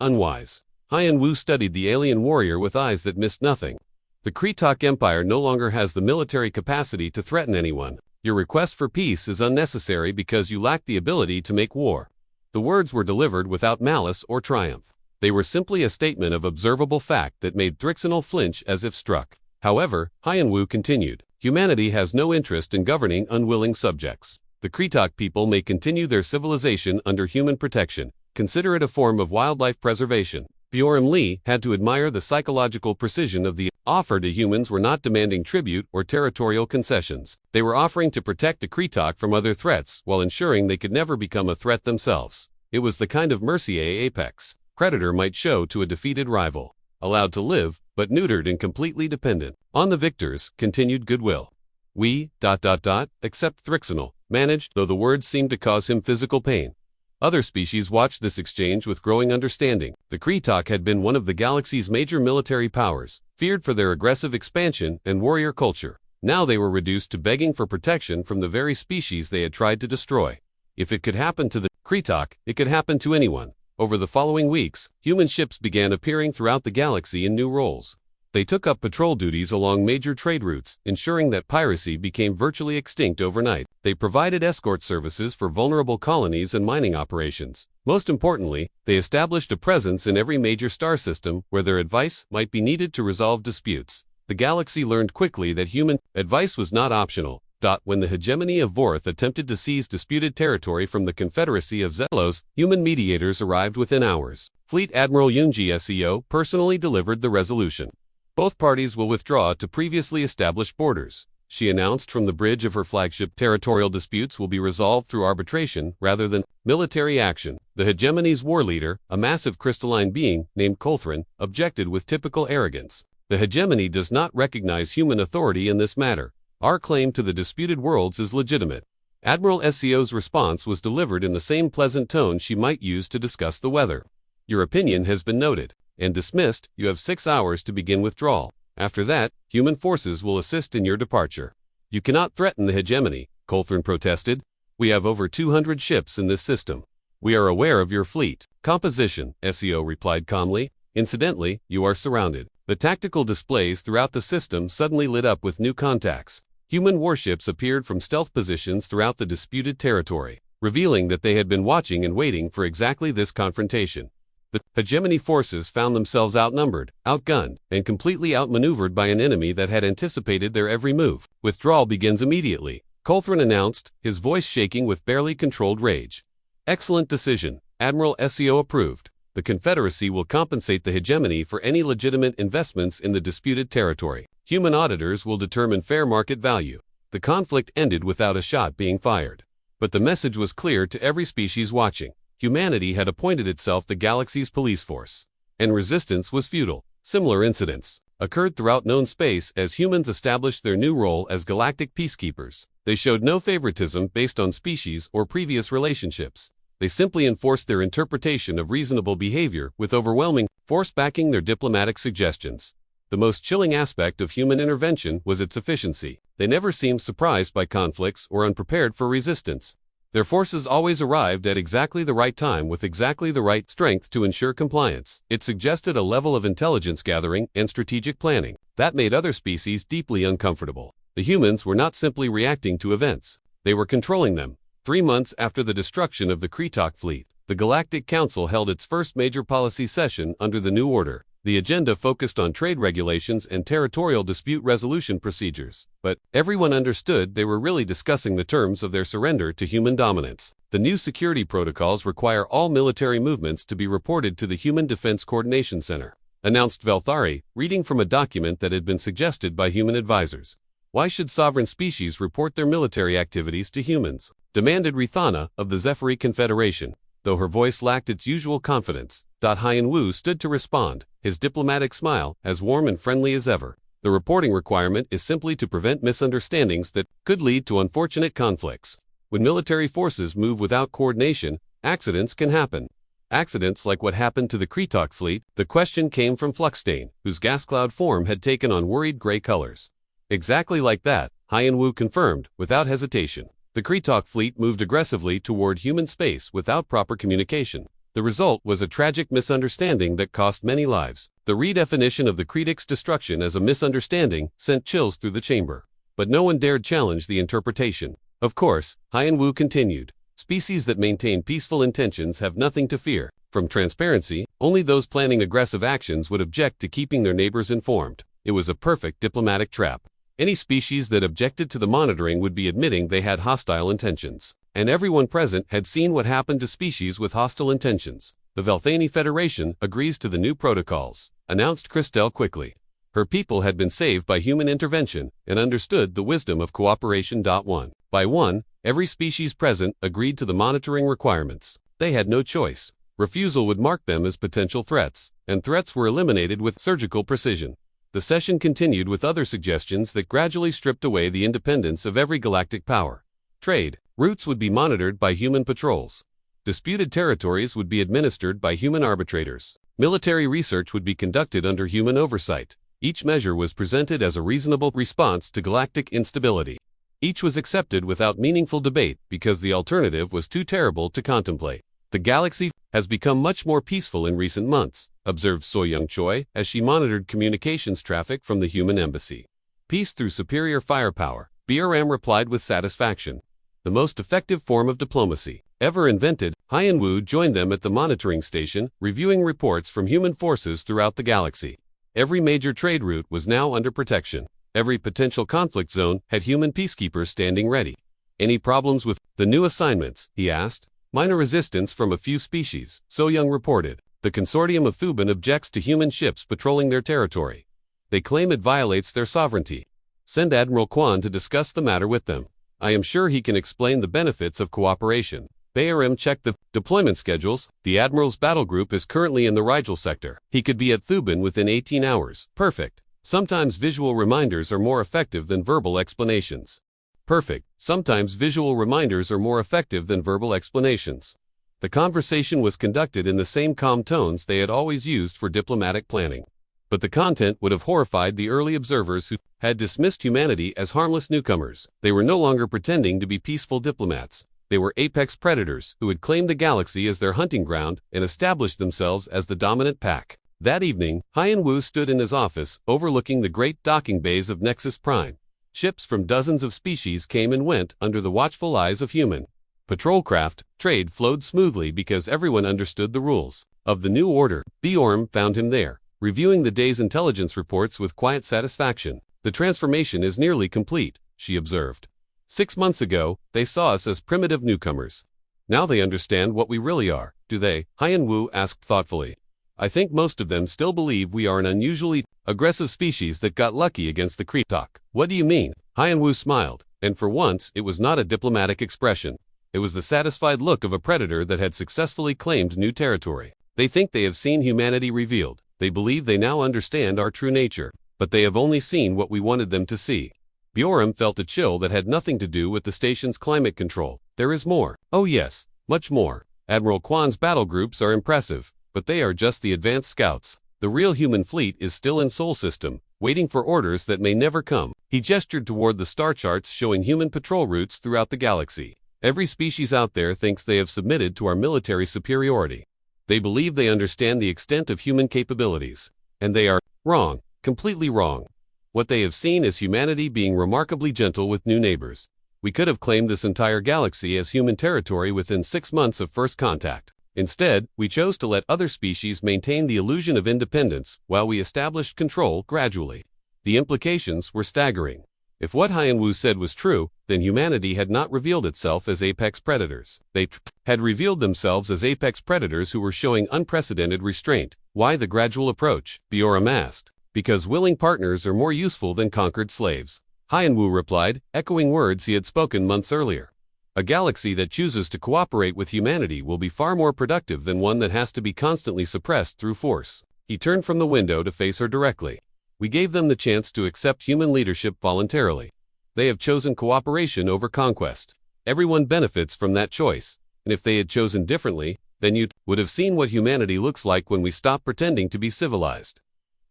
unwise. Hyen-woo studied the alien warrior with eyes that missed nothing. The Kretok Empire no longer has the military capacity to threaten anyone. Your request for peace is unnecessary because you lack the ability to make war. The words were delivered without malice or triumph. They were simply a statement of observable fact that made Thrixonal flinch as if struck. However, Hyen-woo continued, Humanity has no interest in governing unwilling subjects. The Kretok people may continue their civilization under human protection. Consider it a form of wildlife preservation. Bjorn Lee had to admire the psychological precision of the offer to humans were not demanding tribute or territorial concessions. They were offering to protect the Kretok from other threats while ensuring they could never become a threat themselves. It was the kind of mercy a apex predator might show to a defeated rival. Allowed to live, but neutered and completely dependent on the victor's continued goodwill. We, except Thrixonal, managed, though the words seemed to cause him physical pain. Other species watched this exchange with growing understanding. The Kretok had been one of the galaxy's major military powers, feared for their aggressive expansion and warrior culture. Now they were reduced to begging for protection from the very species they had tried to destroy. If it could happen to the Kretok, it could happen to anyone. Over the following weeks, human ships began appearing throughout the galaxy in new roles. They took up patrol duties along major trade routes, ensuring that piracy became virtually extinct overnight. They provided escort services for vulnerable colonies and mining operations. Most importantly, they established a presence in every major star system where their advice might be needed to resolve disputes. The galaxy learned quickly that human advice was not optional. When the hegemony of Vorth attempted to seize disputed territory from the Confederacy of Zelos, human mediators arrived within hours. Fleet Admiral Yunji SEO personally delivered the resolution. Both parties will withdraw to previously established borders, she announced from the bridge of her flagship. Territorial disputes will be resolved through arbitration rather than military action. The hegemony's war leader, a massive crystalline being named Kolthrin, objected with typical arrogance. The hegemony does not recognize human authority in this matter. Our claim to the disputed worlds is legitimate. Admiral SEO's response was delivered in the same pleasant tone she might use to discuss the weather. Your opinion has been noted and dismissed. You have 6 hours to begin withdrawal. After that, human forces will assist in your departure. You cannot threaten the hegemony, Kolthrin protested. We have over 200 ships in this system. We are aware of your fleet composition, SEO replied calmly. Incidentally, you are surrounded. The tactical displays throughout the system suddenly lit up with new contacts. Human warships appeared from stealth positions throughout the disputed territory, revealing that they had been watching and waiting for exactly this confrontation. The hegemony forces found themselves outnumbered, outgunned, and completely outmaneuvered by an enemy that had anticipated their every move. Withdrawal begins immediately, Kolthrin announced, his voice shaking with barely controlled rage. Excellent decision, Admiral SEO approved. The Confederacy will compensate the hegemony for any legitimate investments in the disputed territory. Human auditors will determine fair market value. The conflict ended without a shot being fired. But the message was clear to every species watching. Humanity had appointed itself the galaxy's police force, and resistance was futile. Similar incidents occurred throughout known space as humans established their new role as galactic peacekeepers. They showed no favoritism based on species or previous relationships. They simply enforced their interpretation of reasonable behavior with overwhelming force backing their diplomatic suggestions. The most chilling aspect of human intervention was its efficiency. They never seemed surprised by conflicts or unprepared for resistance. Their forces always arrived at exactly the right time with exactly the right strength to ensure compliance. It suggested a level of intelligence gathering and strategic planning that made other species deeply uncomfortable. The humans were not simply reacting to events. They were controlling them. 3 months after the destruction of the Kretok fleet, the Galactic Council held its first major policy session under the new order. The agenda focused on trade regulations and territorial dispute resolution procedures, but everyone understood they were really discussing the terms of their surrender to human dominance. The new security protocols require all military movements to be reported to the Human Defense Coordination Center, announced Velthari, reading from a document that had been suggested by human advisors. Why should sovereign species report their military activities to humans? Demanded Rithana of the Zephyri Confederation. Though her voice lacked its usual confidence, Hyan Wu stood to respond, his diplomatic smile as warm and friendly as ever. The reporting requirement is simply to prevent misunderstandings that could lead to unfortunate conflicts. When military forces move without coordination, accidents can happen. Accidents like what happened to the Kretok fleet. The question came from Fluxstain, whose gas cloud form had taken on worried gray colors. Exactly like that, Hyan Wu confirmed, without hesitation. The Kretok fleet moved aggressively toward human space without proper communication. The result was a tragic misunderstanding that cost many lives. The redefinition of the Kretok's destruction as a misunderstanding sent chills through the chamber. But no one dared challenge the interpretation. Of course, Hyan Wu continued, species that maintain peaceful intentions have nothing to fear. From transparency, only those planning aggressive actions would object to keeping their neighbors informed. It was a perfect diplomatic trap. Any species that objected to the monitoring would be admitting they had hostile intentions. And everyone present had seen what happened to species with hostile intentions. The Velthani Federation agrees to the new protocols, announced Christelle quickly. Her people had been saved by human intervention and understood the wisdom of cooperation. One by one, every species present agreed to the monitoring requirements. They had no choice. Refusal would mark them as potential threats, and threats were eliminated with surgical precision. The session continued with other suggestions that gradually stripped away the independence of every galactic power. Trade routes would be monitored by human patrols. Disputed territories would be administered by human arbitrators. Military research would be conducted under human oversight. Each measure was presented as a reasonable response to galactic instability. Each was accepted without meaningful debate because the alternative was too terrible to contemplate. The galaxy has become much more peaceful in recent months, observed So-Young Choi as she monitored communications traffic from the human embassy. Peace through superior firepower, BRM replied with satisfaction. The most effective form of diplomacy ever invented. Hyan Wu joined them at the monitoring station, reviewing reports from human forces throughout the galaxy. Every major trade route was now under protection. Every potential conflict zone had human peacekeepers standing ready. Any problems with the new assignments, he asked. Minor resistance from a few species, So-Young reported. The consortium of Thuban objects to human ships patrolling their territory. They claim it violates their sovereignty. Send Admiral Quan to discuss the matter with them. I am sure he can explain the benefits of cooperation. BRM checked the deployment schedules. The Admiral's battle group is currently in the Rigel sector. He could be at Thuban within 18 hours. Perfect. Sometimes visual reminders are more effective than verbal explanations. Perfect. Sometimes visual reminders are more effective than verbal explanations. The conversation was conducted in the same calm tones they had always used for diplomatic planning. But the content would have horrified the early observers who had dismissed humanity as harmless newcomers. They were no longer pretending to be peaceful diplomats. They were apex predators who had claimed the galaxy as their hunting ground and established themselves as the dominant pack. That evening, Hyan Wu stood in his office, overlooking the great docking bays of Nexus Prime. Ships from dozens of species came and went under the watchful eyes of human patrol craft. Trade flowed smoothly because everyone understood the rules of the new order. Bjorn found him there, reviewing the day's intelligence reports with quiet satisfaction. The transformation is nearly complete, she observed. 6 months ago, they saw us as primitive newcomers. Now they understand what we really are, do they? Hyan Wu asked thoughtfully. I think most of them still believe we are an unusually aggressive species that got lucky against the Kreetok. What do you mean? Hyan Wu smiled, and for once it was not a diplomatic expression. It was the satisfied look of a predator that had successfully claimed new territory. They think they have seen humanity revealed. They believe they now understand our true nature, but they have only seen what we wanted them to see. Bjorn felt a chill that had nothing to do with the station's climate control. There is more. Oh yes, much more. Admiral Quan's battle groups are impressive, but they are just the advanced scouts. The real human fleet is still in Sol System, waiting for orders that may never come. He gestured toward the star charts showing human patrol routes throughout the galaxy. Every species out there thinks they have submitted to our military superiority. They believe they understand the extent of human capabilities. And they are wrong, completely wrong. What they have seen is humanity being remarkably gentle with new neighbors. We could have claimed this entire galaxy as human territory within 6 months of first contact. Instead, we chose to let other species maintain the illusion of independence while we established control gradually. The implications were staggering. If what Hyan Wu said was true, then humanity had not revealed itself as apex predators. They had revealed themselves as apex predators who were showing unprecedented restraint. Why the gradual approach? Bjorn asked. Because willing partners are more useful than conquered slaves. Hyan Wu replied, echoing words he had spoken months earlier. A galaxy that chooses to cooperate with humanity will be far more productive than one that has to be constantly suppressed through force. He turned from the window to face her directly. We gave them the chance to accept human leadership voluntarily. They have chosen cooperation over conquest. Everyone benefits from that choice, and if they had chosen differently, then you would have seen what humanity looks like when we stop pretending to be civilized.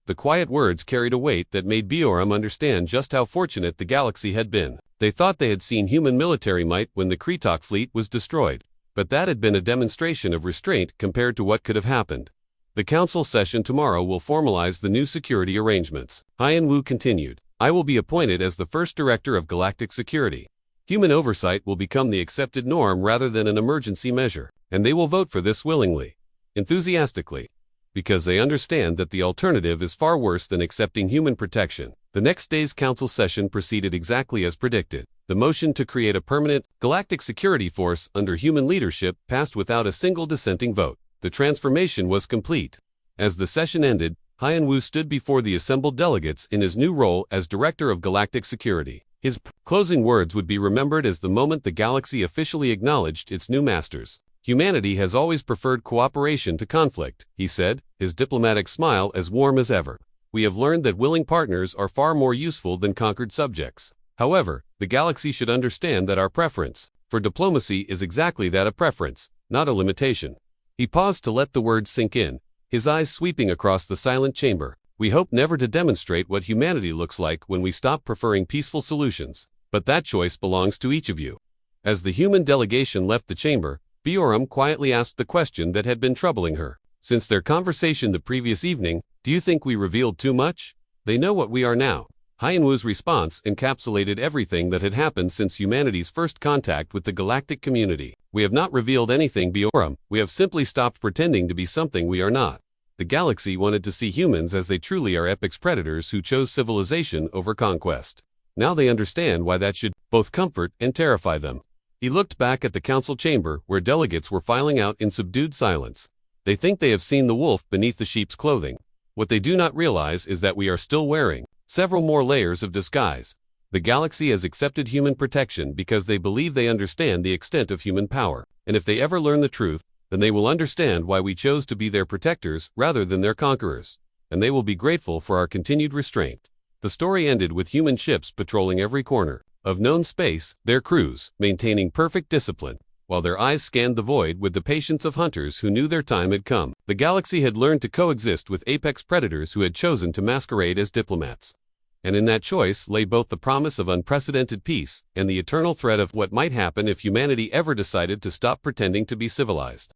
The quiet words carried a weight that made Bjorn understand just how fortunate the galaxy had been. They thought they had seen human military might when the Kreetok fleet was destroyed, but that had been a demonstration of restraint compared to what could have happened. The council session tomorrow will formalize the new security arrangements. Hyan Wu continued. I will be appointed as the first director of galactic security. Human oversight will become the accepted norm rather than an emergency measure, and they will vote for this willingly, enthusiastically, because they understand that the alternative is far worse than accepting human protection. The next day's council session proceeded exactly as predicted. The motion to create a permanent, galactic security force under human leadership passed without a single dissenting vote. The transformation was complete. As the session ended, Hyan-Woo stood before the assembled delegates in his new role as Director of Galactic Security. His closing words would be remembered as the moment the galaxy officially acknowledged its new masters. Humanity has always preferred cooperation to conflict, he said, his diplomatic smile as warm as ever. We have learned that willing partners are far more useful than conquered subjects. However, the galaxy should understand that our preference for diplomacy is exactly that, a preference, not a limitation. He paused to let the words sink in, his eyes sweeping across the silent chamber. We hope never to demonstrate what humanity looks like when we stop preferring peaceful solutions, but that choice belongs to each of you. As the human delegation left the chamber, Bioram quietly asked the question that had been troubling her. Since their conversation the previous evening, do you think we revealed too much? They know what we are now. Hyan-Woo's response encapsulated everything that had happened since humanity's first contact with the galactic community. We have not revealed anything, Bioram. We have simply stopped pretending to be something we are not. The galaxy wanted to see humans as they truly are, apex predators who chose civilization over conquest. Now they understand why that should both comfort and terrify them. He looked back at the council chamber where delegates were filing out in subdued silence. They think they have seen the wolf beneath the sheep's clothing. What they do not realize is that we are still wearing several more layers of disguise. The galaxy has accepted human protection because they believe they understand the extent of human power. And if they ever learn the truth, then they will understand why we chose to be their protectors rather than their conquerors. And they will be grateful for our continued restraint. The story ended with human ships patrolling every corner of known space, their crews maintaining perfect discipline, while their eyes scanned the void with the patience of hunters who knew their time had come. The galaxy had learned to coexist with apex predators who had chosen to masquerade as diplomats. And in that choice lay both the promise of unprecedented peace and the eternal threat of what might happen if humanity ever decided to stop pretending to be civilized.